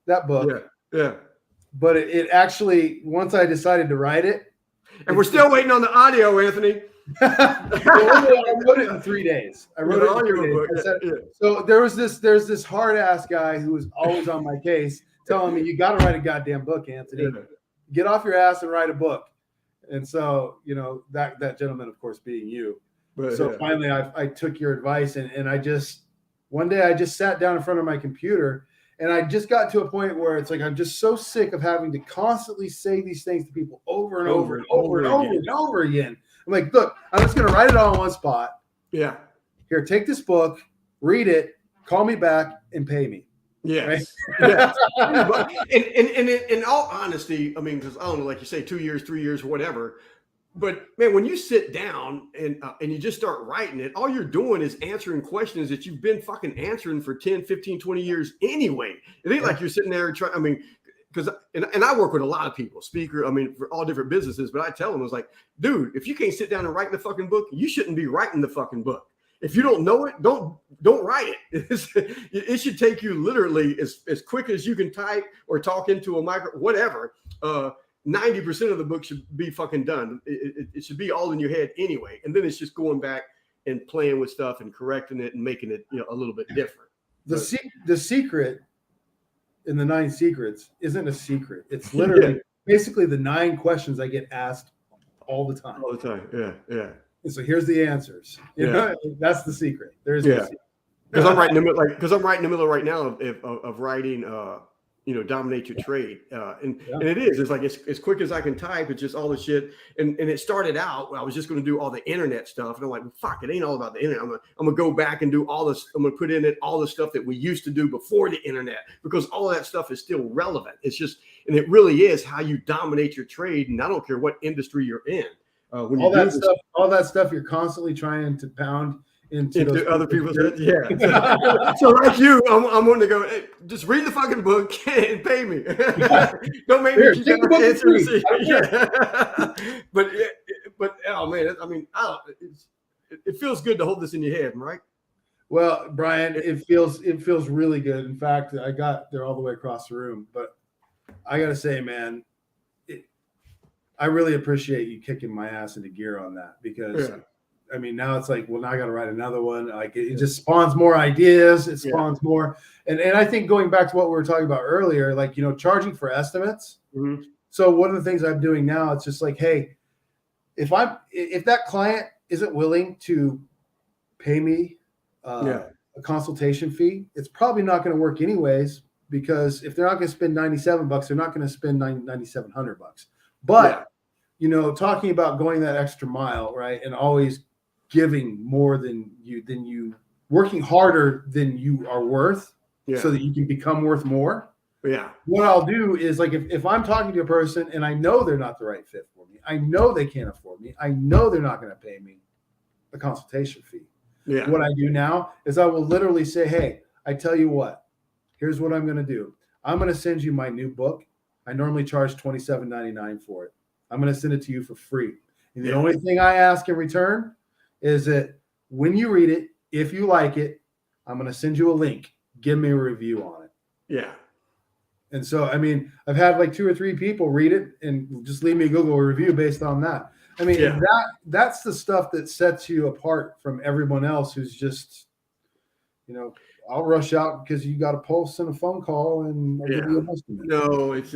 S1: that book.
S2: Yeah.
S1: But it actually, once I decided to write it,
S2: and we're still waiting on the audio, Anthony.
S1: I wrote it in 3 days. I wrote it in 3 days. I said, so there's this hard ass guy who was always on my case, telling me, "You got to write a goddamn book, Anthony. Get off your ass and write a book." And so, that gentleman, of course, being you. But, so finally, I took your advice, and one day I just sat down in front of my computer, and I just got to a point where it's like I'm just so sick of having to constantly say these things to people over and over and over and over and over again. I'm like, look, I'm just going to write it all in one spot.
S2: Yeah.
S1: Here, take this book, read it, call me back, and pay me.
S2: Yes. Right? Yes. and in all honesty, I mean, because I don't know, like you say, 2 years, 3 years, whatever. But man, when you sit down and you just start writing it, all you're doing is answering questions that you've been fucking answering for 10, 15, 20 years anyway. It ain't like you're sitting there trying, I mean, because and I work with a lot of people, for all different businesses, but I tell them, it's like, dude, if you can't sit down and write the fucking book, you shouldn't be writing the fucking book. If you don't know it, don't write it. It should take you literally as quick as you can type or talk into a micro, whatever. 90% of the book should be fucking done. It should be all in your head anyway. And then it's just going back and playing with stuff and correcting it and making it a little bit different.
S1: The secret in the 9 secrets isn't a secret. It's literally basically the 9 questions I get asked all the time.
S2: All the time. Yeah.
S1: And so here's the answers. You know, that's the secret. There's no secret.
S2: Because I'm right in the middle right now of writing dominate your trade. And it is. It's like as quick as I can type, it's just all the shit. And it started out, I was just going to do all the internet stuff. And I'm like, well, fuck, it ain't all about the internet. I'm gonna go back and do all this. I'm gonna put in it all the stuff that we used to do before the internet, because all of that stuff is still relevant. It's just, and it really is how you dominate your trade. And I don't care what industry you're in. When
S1: all that stuff you're constantly trying to pound into
S2: other people's heads. Yeah. So like you, I'm going to go, hey, just read the fucking book and pay me. Don't make me keep answering. But oh man, I mean, it feels good to hold this in your head, right?
S1: Well, Brian, it feels really good. In fact, I got there all the way across the room, but I got to say, man, I really appreciate you kicking my ass into gear on that, because I mean, now it's like, well, now I got to write another one. Like it just spawns more ideas. It spawns more. And I think going back to what we were talking about earlier, like, charging for estimates. Mm-hmm. So one of the things I'm doing now, it's just like, hey, if that client isn't willing to pay me a consultation fee, it's probably not going to work anyways, because if they're not going to spend $97, they're not going to spend $9,700. But talking about going that extra mile, right, and always giving more than you working harder than you are worth, so that you can become worth more.
S2: Yeah.
S1: What I'll do is, like, if I'm talking to a person and I know they're not the right fit for me, I know they can't afford me, I know they're not going to pay me a consultation fee. Yeah. What I do now is I will literally say, hey, I tell you what, here's what I'm going to do. I'm going to send you my new book. I normally charge $27.99 for it. I'm going to send it to you for free. And the only thing I ask in return is that when you read it, if you like it, I'm going to send you a link. Give me a review on it.
S2: Yeah.
S1: And so, I mean, I've had like 2 or 3 people read it and just leave me a Google review based on that. I mean, that's the stuff that sets you apart from everyone else who's just, I'll rush out because you got a pulse and a phone call and I'll give you a estimate.
S2: No, it's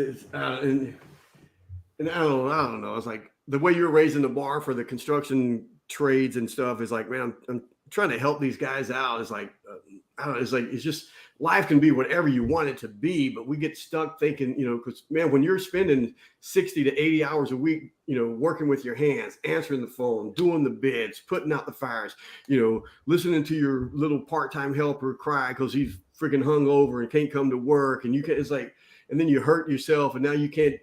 S2: and I don't know. It's like the way you're raising the bar for the construction trades and stuff is like, man, I'm trying to help these guys out. It's like, I don't know. It's like, it's just, life can be whatever you want it to be, but we get stuck thinking, because man, when you're spending 60 to 80 hours a week, working with your hands, answering the phone, doing the bids, putting out the fires, listening to your little part-time helper cry because he's freaking hungover and can't come to work, and it's like, and then you hurt yourself, and now you can't,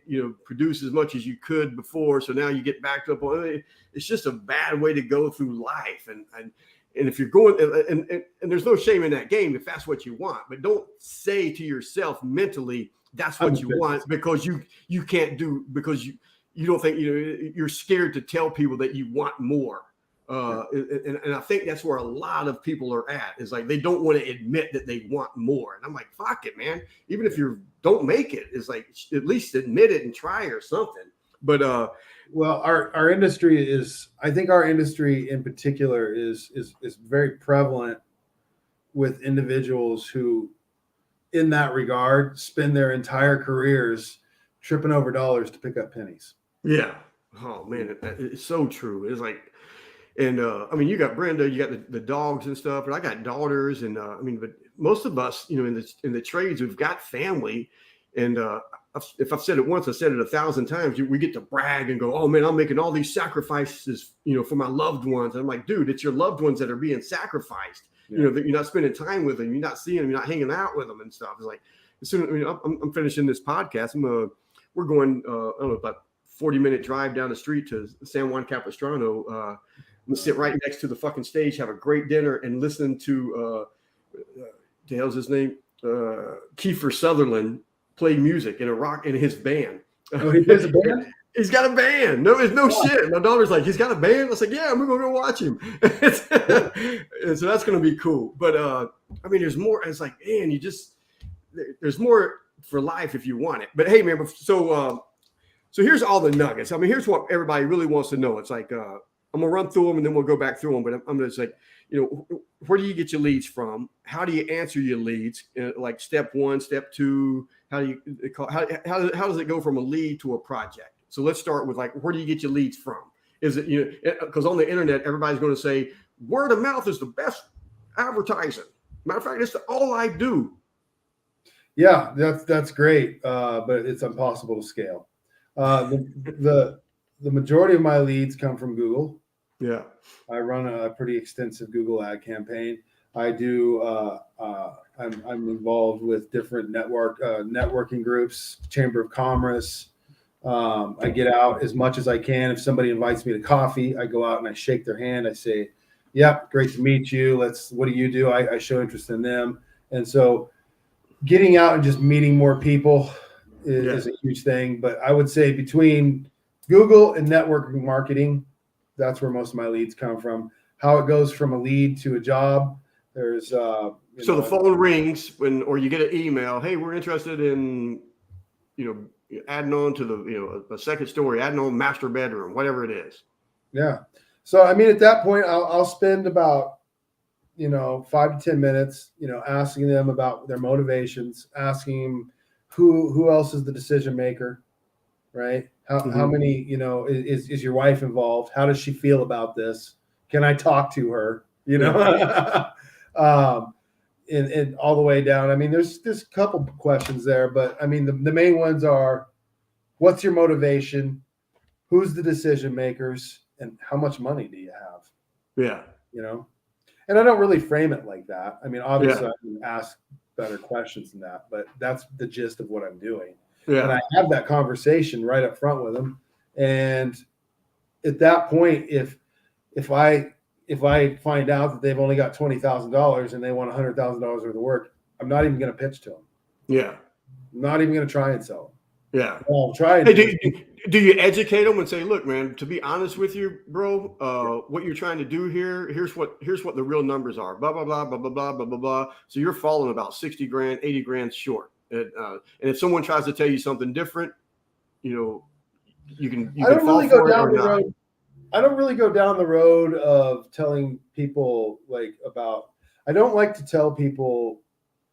S2: produce as much as you could before. So now you get backed up on it. It's just a bad way to go through life. And if you're going, and there's no shame in that game if that's what you want, but don't say to yourself mentally, that's what you want, because you can't do, because you don't think, you're scared to tell people that you want more. And I think that's where a lot of people are at, is like, they don't want to admit that they want more. And I'm like, fuck it, man. Even if you don't make it, it's like, at least admit it and try or something. But
S1: Well, our industry is, I think our industry in particular is very prevalent with individuals who, in that regard, spend their entire careers tripping over dollars to pick up pennies.
S2: Yeah. Oh man, it's so true. It's like, and I mean, you got Brenda, you got the dogs and stuff, and I got daughters, and I mean, but most of us, you know, in the trades, we've got family, and if I've said it once, I said it 1,000 times. We get to brag and go, "Oh man, I'm making all these sacrifices, you know, for my loved ones." And I'm like, dude, it's your loved ones that are being sacrificed. Yeah. You know, that you're not spending time with them, you're not seeing them, you're not hanging out with them and stuff. It's like, as soon as I'm finishing this podcast, we're going, I don't know, about 40-minute drive down the street to San Juan Capistrano. I'm gonna sit right next to the fucking stage, have a great dinner, and listen to the hell's his name, Kiefer Sutherland play music in his band.
S1: Oh, he plays a band?
S2: He's got a band. No, it's no shit. My daughter's like, he's got a band. I was like, yeah, we're gonna go watch him. And so that's gonna be cool. But I mean, there's more. It's like, man, there's more for life if you want it. But hey, man, so here's all the nuggets. I mean, here's what everybody really wants to know. It's like, I'm gonna run through them and then we'll go back through them. But I'm just like, you know, where do you get your leads from? How do you answer your leads? Like step 1, step 2. How does it go from a lead to a project? So let's start with like, where do you get your leads from? Is it, you know, because on the internet, everybody's going to say word of mouth is the best advertising. Matter of fact, that's all I do.
S1: Yeah, that's great, but it's impossible to scale. The majority of my leads come from Google.
S2: Yeah,
S1: I run a pretty extensive Google ad campaign. I do. I'm involved with different networking groups, Chamber of Commerce. I get out as much as I can. If somebody invites me to coffee, I go out and I shake their hand. I say, "Yep, great to meet you. What do you do?" I show interest in them, and so getting out and just meeting more people is a huge thing. But I would say between Google and networking marketing, that's where most of my leads come from. How it goes from a lead to a job. There's
S2: so the phone rings or you get an email. Hey, we're interested in, you know, adding on to the, you know, a second story, adding on master bedroom, whatever it is.
S1: Yeah. So I mean, at that point, I'll spend about, you know, 5 to 10 minutes, you know, asking them about their motivations, asking them who else is the decision maker, right? How many, you know, is your wife involved? How does she feel about this? Can I talk to her? You know, and all the way down. I mean, there's a couple questions there, but I mean, the main ones are, what's your motivation? Who's the decision makers? And how much money do you have?
S2: Yeah.
S1: You know, and I don't really frame it like that. I mean, obviously I can ask better questions than that, but that's the gist of what I'm doing.
S2: Yeah.
S1: And I have that conversation right up front with them. And at that point, if I find out that they've only got $20,000 and they want $100,000 worth of work, I'm not even going to pitch to them.
S2: Yeah.
S1: I'm not even going to try and sell them.
S2: Yeah.
S1: I'll try and
S2: do you educate them and say, look, man, to be honest with you, bro, what you're trying to do here, here's what the real numbers are, blah, blah, blah, blah, blah, blah, blah, blah, blah. So you're falling about 60 grand, 80 grand short. And if someone tries to tell you something different, you know, you can fall for it or not.
S1: I don't really go down the road of telling people I don't like to tell people,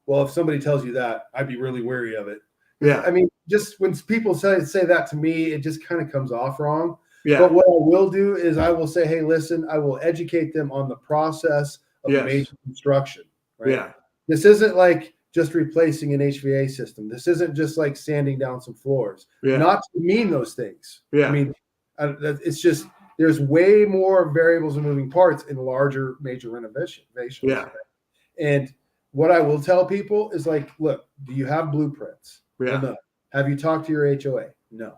S1: well, if somebody tells you that, I'd be really wary of it.
S2: Yeah.
S1: I mean, just when people say that to me, it just kind of comes off wrong.
S2: Yeah.
S1: But what I will do is I will say, hey, listen, I will educate them on the process of major construction. Right?
S2: Yeah.
S1: This isn't like just replacing an HVAC system. This isn't just like sanding down some floors.
S2: Yeah.
S1: Not to mean those things.
S2: Yeah.
S1: I mean, it's just there's way more variables and moving parts in larger major renovations.
S2: Yeah.
S1: And what I will tell people is like, look, do you have blueprints?
S2: Yeah.
S1: No. Have you talked to your HOA? No.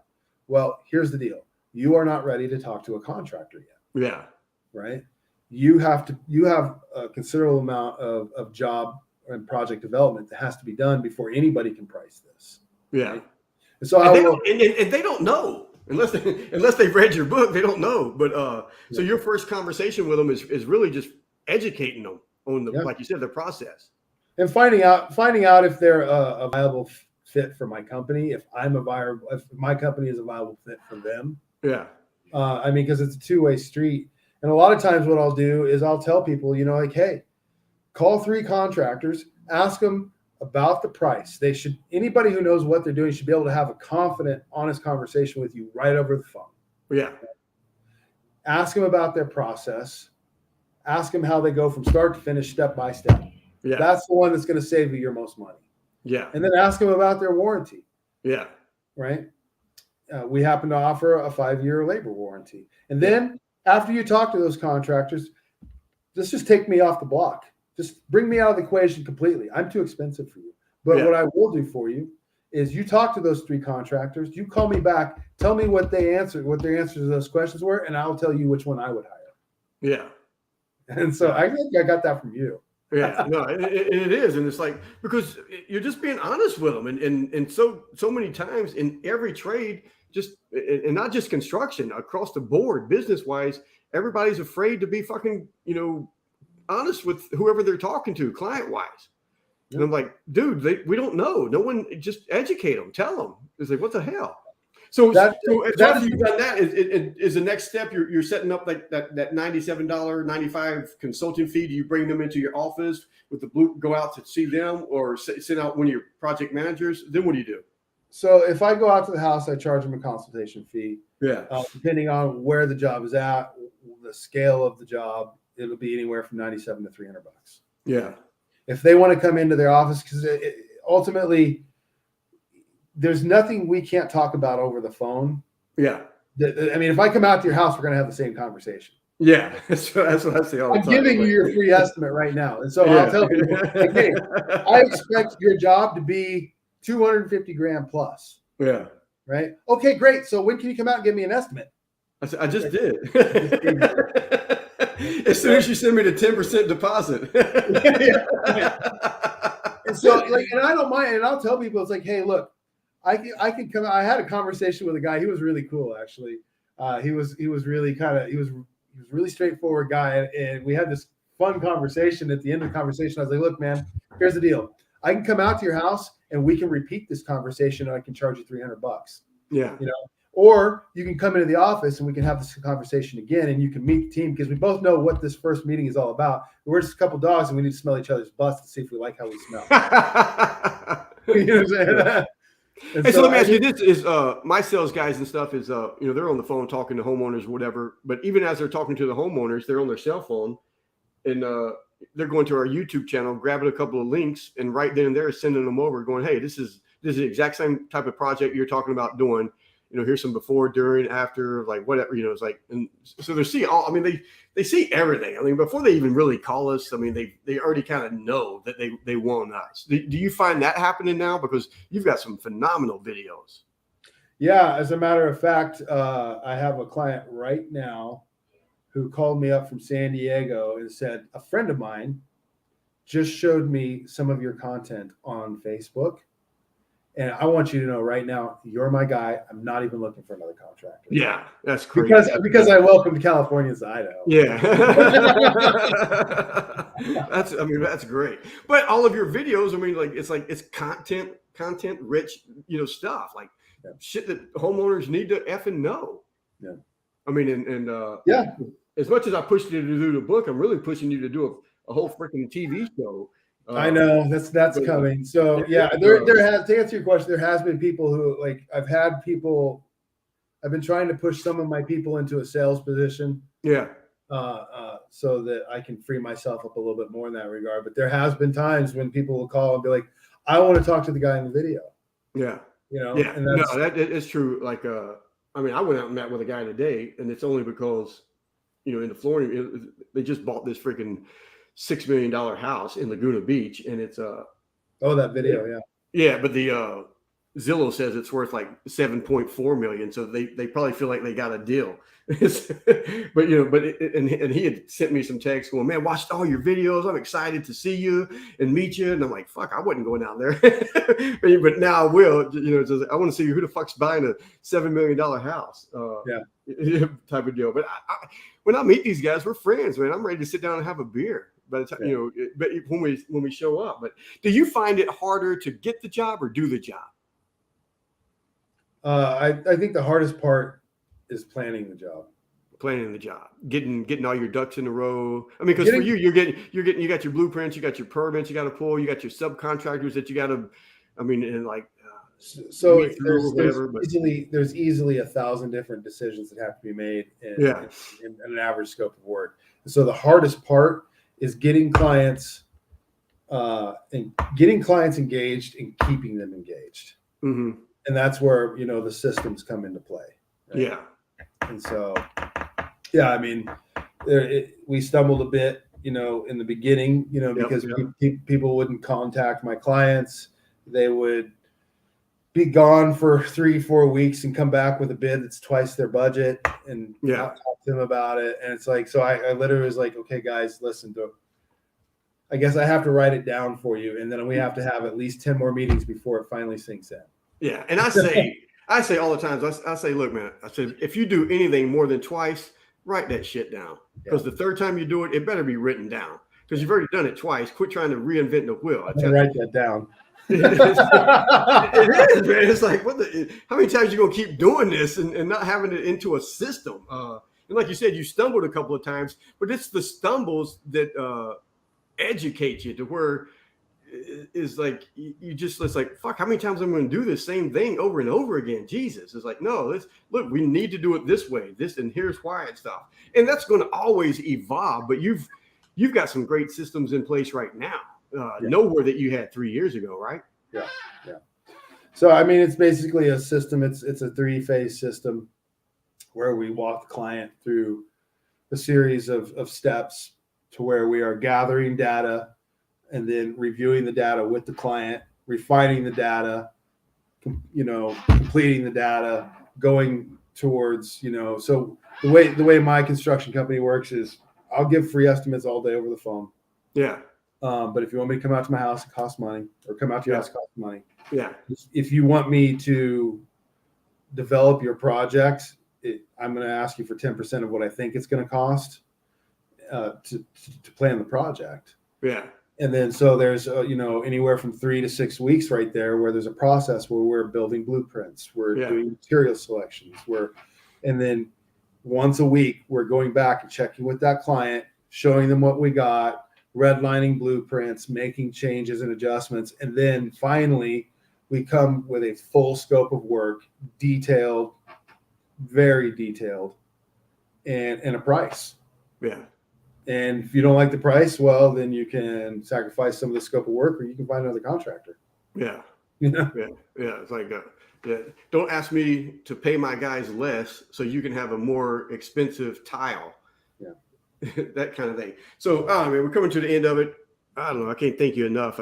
S1: Well, here's the deal. You are not ready to talk to a contractor yet.
S2: Yeah.
S1: Right. You have a considerable amount of job and project development that has to be done before anybody can price this.
S2: Yeah.
S1: Right? And so
S2: they don't know unless they've read your book, they don't know. But so your first conversation with them is really just educating them on the, like you said, the process.
S1: And finding out if they're a viable fit for my company, if my company is a viable fit for them.
S2: Yeah.
S1: I mean, because it's a two-way street. And a lot of times what I'll do is I'll tell people, you know, like, hey, call 3 contractors, ask them about the price. Anybody who knows what they're doing should be able to have a confident, honest conversation with you right over the phone.
S2: Yeah.
S1: Ask them about their process. Ask them how they go from start to finish, step by step.
S2: Yeah.
S1: That's the one that's going to save you your most money.
S2: Yeah.
S1: And then ask them about their warranty.
S2: Yeah.
S1: Right. We happen to offer a 5-year labor warranty. And then after you talk to those contractors, just take me off the block. Just bring me out of the equation completely. I'm too expensive for you. But what I will do for you is you talk to those 3 contractors, you call me back, tell me what their answers to those questions were, and I'll tell you which one I would hire.
S2: Yeah.
S1: And so I think I got that from you.
S2: Yeah, no, it is. And it's like, because you're just being honest with them. And so many times in every trade, and not just construction, across the board, business wise, everybody's afraid to be fucking, honest with whoever they're talking to, client wise. And I'm like, dude, we don't know. No one, just educate them, tell them. It's like, what the hell? So after you've done that, is the next step you're setting up like that $97.95 consulting fee? Do you bring them into your office with the blue, go out to see them, or send out one of your project managers? Then what do you do?
S1: So if I go out to the house, I charge them a consultation fee.
S2: Yeah.
S1: Depending on where the job is at, the scale of the job, it'll be anywhere from $97 to $300.
S2: Yeah.
S1: If they want to come into their office, because ultimately, there's nothing we can't talk about over the phone.
S2: Yeah.
S1: I mean, if I come out to your house, we're going to have the same conversation.
S2: Yeah. That's what I say all the time.
S1: I'm giving you your free estimate right now. And so I'll tell people, like, hey, I expect your job to be $250,000 plus.
S2: Yeah.
S1: Right. Okay, great. So when can you come out and give me an estimate?
S2: I just did. As soon as you send me the 10% deposit.
S1: And so, and I don't mind. And I'll tell people, it's like, hey, look, I can come out. I had a conversation with a guy. He was really cool, actually. He was really really straightforward guy. And we had this fun conversation. At the end of the conversation, I was like, look, man, here's the deal. I can come out to your house and we can repeat this conversation, and I can charge you $300.
S2: Yeah.
S1: Or you can come into the office and we can have this conversation again, and you can meet the team, because we both know what this first meeting is all about. We're just a couple dogs and we need to smell each other's butts to see if we like how we smell. You know what I'm saying?
S2: And so let me ask you this: is my sales guys and stuff is they're on the phone talking to homeowners, whatever. But even as they're talking to the homeowners, they're on their cell phone, and they're going to our YouTube channel, grabbing a couple of links, and right then and there sending them over, going, "Hey, this is the exact same type of project you're talking about doing. Here's some before, during, after, like whatever, it's like." And so they see all. I mean, they see everything. I mean, before they even really call us, I mean, they already kind of know that they want us. Do you find that happening now? Because you've got some phenomenal videos.
S1: Yeah, as a matter of fact, I have a client right now who called me up from San Diego and said, a friend of mine just showed me some of your content on Facebook, and I want you to know right now, you're my guy. I'm not even looking for another contractor.
S2: Yeah, that's crazy.
S1: Because I welcomed Californians to Idaho.
S2: Yeah. That's great. But all of your videos, I mean, it's content rich, stuff, like shit that homeowners need to effing know.
S1: Yeah.
S2: I mean, as much as I pushed you to do the book, I'm really pushing you to do a whole freaking TV show.
S1: I know that's coming. So there has, to answer your question, there has been people who, like, I've been trying to push some of my people into a sales position.
S2: Yeah.
S1: So that I can free myself up a little bit more in that regard. But there has been times when people will call and be like, I want to talk to the guy in the video.
S2: Yeah.
S1: Yeah.
S2: And that is true. Like, I went out and met with a guy today, and it's only because, in the Florida, they just bought this freaking $6 million house in Laguna Beach, and it's
S1: that video,
S2: yeah, but the Zillow says it's worth like 7.4 million, so they probably feel like they got a deal. But he had sent me some texts going, man, watched all your videos, I'm excited to see you and meet you. And I'm like, fuck, I wasn't going out there. But now I will. I want to see who the fuck's buying a $7 million house type of deal. But when I meet these guys, we're friends, man. I'm ready to sit down and have a beer by the time, but when we show up. But do you find it harder to get the job or do the job?
S1: I think the hardest part is planning the job.
S2: Planning the job, getting all your ducks in a row. I mean, because for you, you got your blueprints, you got your permits, you got to pull, you got your subcontractors that you got to, I mean, and like,
S1: so there's easily 1,000 different decisions that have to be made in an average scope of work. And so the hardest part is getting clients engaged and keeping them engaged.
S2: Mm-hmm.
S1: And that's where, the systems come into play. Right?
S2: Yeah.
S1: And so, I mean, we stumbled a bit, in the beginning, because people wouldn't contact my clients. They would be gone for 3-4 weeks and come back with a bid that's twice their budget and not talk to them about it. And it's like, so I literally was like, okay, guys, listen to it. I guess I have to write it down for you. And then we have to have at least 10 more meetings before it finally sinks in.
S2: Yeah. And I say all the time, I say, look, man, I said, if you do anything more than twice, write that shit down. Because the third time you do it, it better be written down. Because you've already done it twice. Quit trying to reinvent the wheel.
S1: I write that down.
S2: It is, man. It's like, how many times are you going to keep doing this and not having it into a system? And like you said, you stumbled a couple of times, but it's the stumbles that educate you to where is like, it's like, fuck, how many times am I going to do this same thing over and over again? Jesus. It's like, no, look, we need to do it this way, and here's why and stuff. And that's going to always evolve, but you've got some great systems in place right now. Nowhere that you had 3 years ago, right?
S1: Yeah. So, I mean, it's basically a system. It's a 3-phase system where we walk the client through a series of steps to where we are gathering data and then reviewing the data with the client, refining the data, completing the data, going towards, so the way my construction company works is I'll give free estimates all day over the phone.
S2: Yeah.
S1: But if you want me to come out to my house, it costs money, or come out to your house, it costs money.
S2: Yeah.
S1: If you want me to develop your project, I'm going to ask you for 10% of what I think it's going to cost to plan the project.
S2: Yeah.
S1: And then, so there's, anywhere from 3 to 6 weeks right there where there's a process where we're building blueprints, we're doing material selections, and then once a week, we're going back and checking with that client, showing them what we got, redlining blueprints, making changes and adjustments. And then finally, we come with a full scope of work, detailed, very detailed, and a price.
S2: Yeah. And
S1: if you don't like the price, well, then you can sacrifice some of the scope of work, or you can find another contractor.
S2: Yeah. Yeah. It's like, don't ask me to pay my guys less so you can have a more expensive tile. Yeah. That kind of thing. So, we're coming to the end of it. I don't know. I can't thank you enough.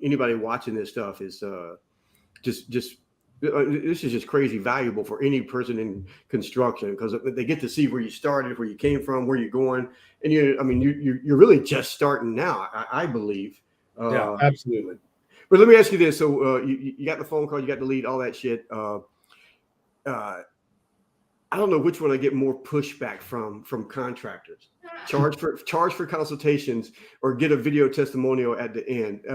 S2: Anybody watching this stuff is this is just crazy valuable for any person in construction, because they get to see where you started, where you came from, where you're going, and you're really just starting now. I believe.
S1: Yeah, absolutely.
S2: But let me ask you this: so you got the phone call, you got the lead, all that shit. I don't know which one I get more pushback from contractors. Charge for consultations, or get a video testimonial at the end.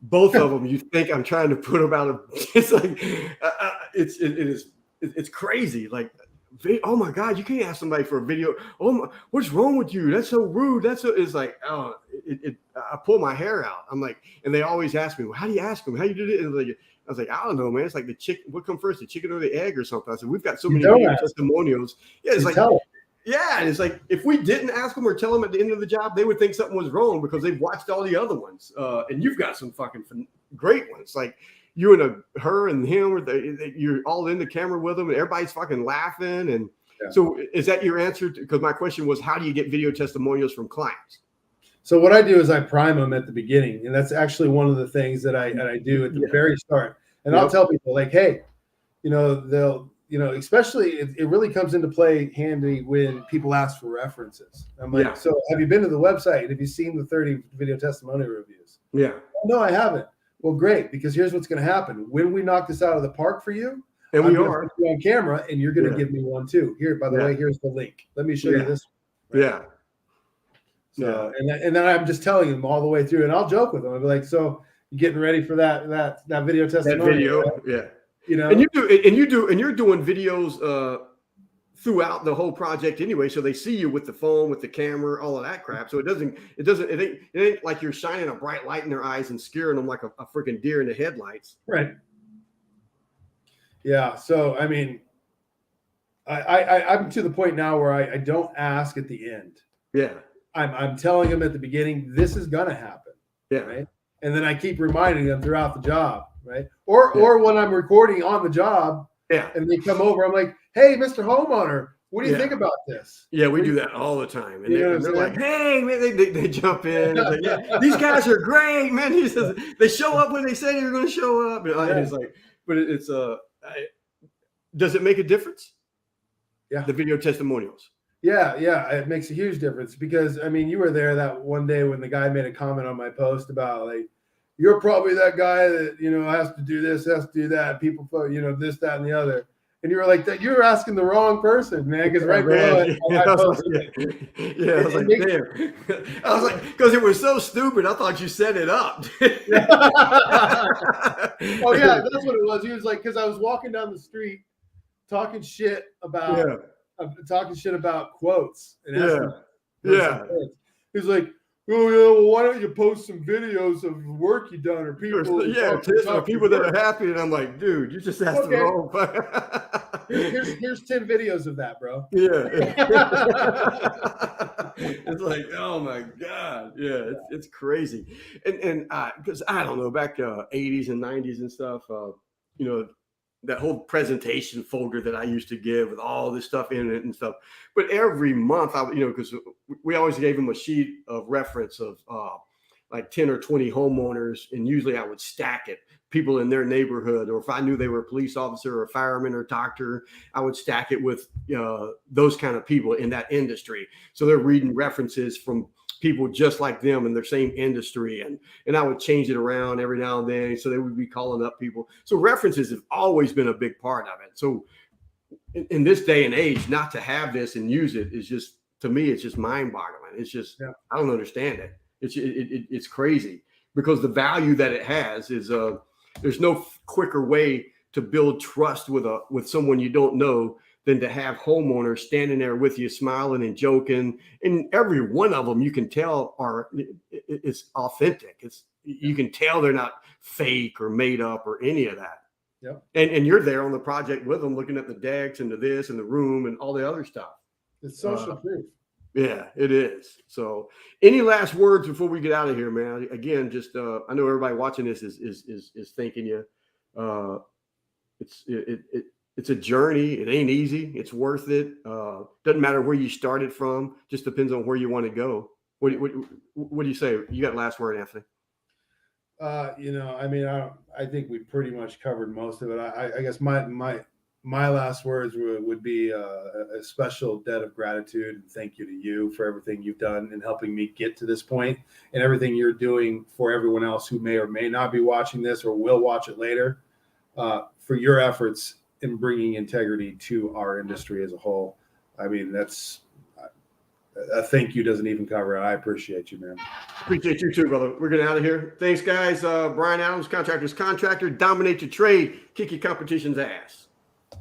S2: Both of them, you think I'm trying to put about it's like it's crazy. Like, oh my God, you can't ask somebody for a video. Oh my, what's wrong with you? That's so rude. It's like, oh, I pull my hair out. I'm like, and they always ask me, well, how do you ask them? How you do it? And I was like, I don't know, man. It's like the chicken. What comes first, the chicken or the egg or something? I said, we've got so many testimonials. Yeah, it's like, yeah, and it's like, if we didn't ask them or tell them at the end of the job, they would think something was wrong because they've watched all the other ones. And you've got some fucking great ones. Like you and her and him, or you're all in the camera with them, and everybody's fucking laughing. And so, is that your answer? Because my question was, how do you get video testimonials from clients?
S1: So what I do is I prime them at the beginning, and that's actually one of the things that I do at the very start. And I'll tell people, like, hey, they'll. Especially it really comes into play handy when people ask for references. I'm like, so have you been to the website? Have you seen the 30 video testimonial reviews? Yeah. No, I haven't. Well, great, because here's what's going to happen. When we knock this out of the park for you,
S2: and we are
S1: on camera, and you're going to give me one too. Here, by the way, here's the link. Let me show you this one. Right? So, and then I'm just telling them all the way through, and I'll joke with them. I'll be like, so you getting ready for that video testimonial?
S2: That video, right? And you're doing videos throughout the whole project anyway. So they see you with the phone, with the camera, all of that crap. So it ain't like you're shining a bright light in their eyes and scaring them like a freaking deer in the headlights.
S1: Right. Yeah. So, I mean, I'm to the point now where I don't ask at the end.
S2: Yeah.
S1: I'm telling them at the beginning, this is going to happen.
S2: Yeah.
S1: Right. And then I keep reminding them throughout the job. Right. Or when I'm recording on the job, and they come over, I'm like, hey, Mr. Homeowner, what do you think about this?
S2: Yeah, we do that all the time. And
S1: they're
S2: like, hey, man, they jump in. Like, yeah, these guys are great, man. He says, they show up when they say they're going to show up. And it's like, but does it make a difference?
S1: Yeah.
S2: The video testimonials.
S1: Yeah, it makes a huge difference because, I mean, you were there that one day when the guy made a comment on my post about, like, you're probably that guy that, has to do this, has to do that. People, this, that, and the other. And you were like, that you're asking the wrong person, man. Because right below it, I
S2: was like, damn. I was like, because it was so stupid. I thought you set it up.
S1: Oh yeah, that's what it was. He was like, because I was walking down the street talking shit about quotes and asking quotes. He's like, oh yeah, well, why don't you post some videos of work you've done or people?
S2: People that are happy. And I'm like, dude, you just asked the wrong.
S1: Here's 10 videos of that, bro.
S2: Yeah. It's like, oh my God. Yeah, it's crazy. And because I don't know, back 80s and 90s and stuff, that whole presentation folder that I used to give with all this stuff in it and stuff. But every month, because we always gave them a sheet of reference of like 10 or 20 homeowners. And usually I would stack it, people in their neighborhood, or if I knew they were a police officer or a fireman or doctor, I would stack it with those kind of people in that industry. So they're reading references from people just like them in their same industry. And I would change it around every now and then. So they would be calling up people. So references have always been a big part of it. So in this day and age, not to have this and use it is just, to me, it's just mind boggling. It's just, I don't understand it. It's crazy because the value that it has is, there's no quicker way to build trust with someone you don't know than to have homeowners standing there with you, smiling and joking. And every one of them you can tell it's authentic. You can tell they're not fake or made up or any of that.
S1: Yep.
S2: And you're there on the project with them, looking at the decks and the this and the room and all the other stuff.
S1: It's social proof. Yeah,
S2: it is. So any last words before we get out of here, man? Again, just I know everybody watching this is thanking you. It's a journey. It ain't easy. It's worth it. Doesn't matter where you started from. Just depends on where you want to go. What do you say? You got last word, Anthony?
S1: I mean, I think we pretty much covered most of it. I guess my last words would be a special debt of gratitude and thank you to you for everything you've done in helping me get to this point and everything you're doing for everyone else who may or may not be watching this or will watch it later, for your efforts in bringing integrity to our industry as a whole. I mean, that's a thank you doesn't even cover it. I appreciate you, man.
S2: Appreciate you too, brother. We're getting out of here. Thanks, guys. Brian Adams, Contractors Contractor. Dominate your trade. Kick your competition's ass.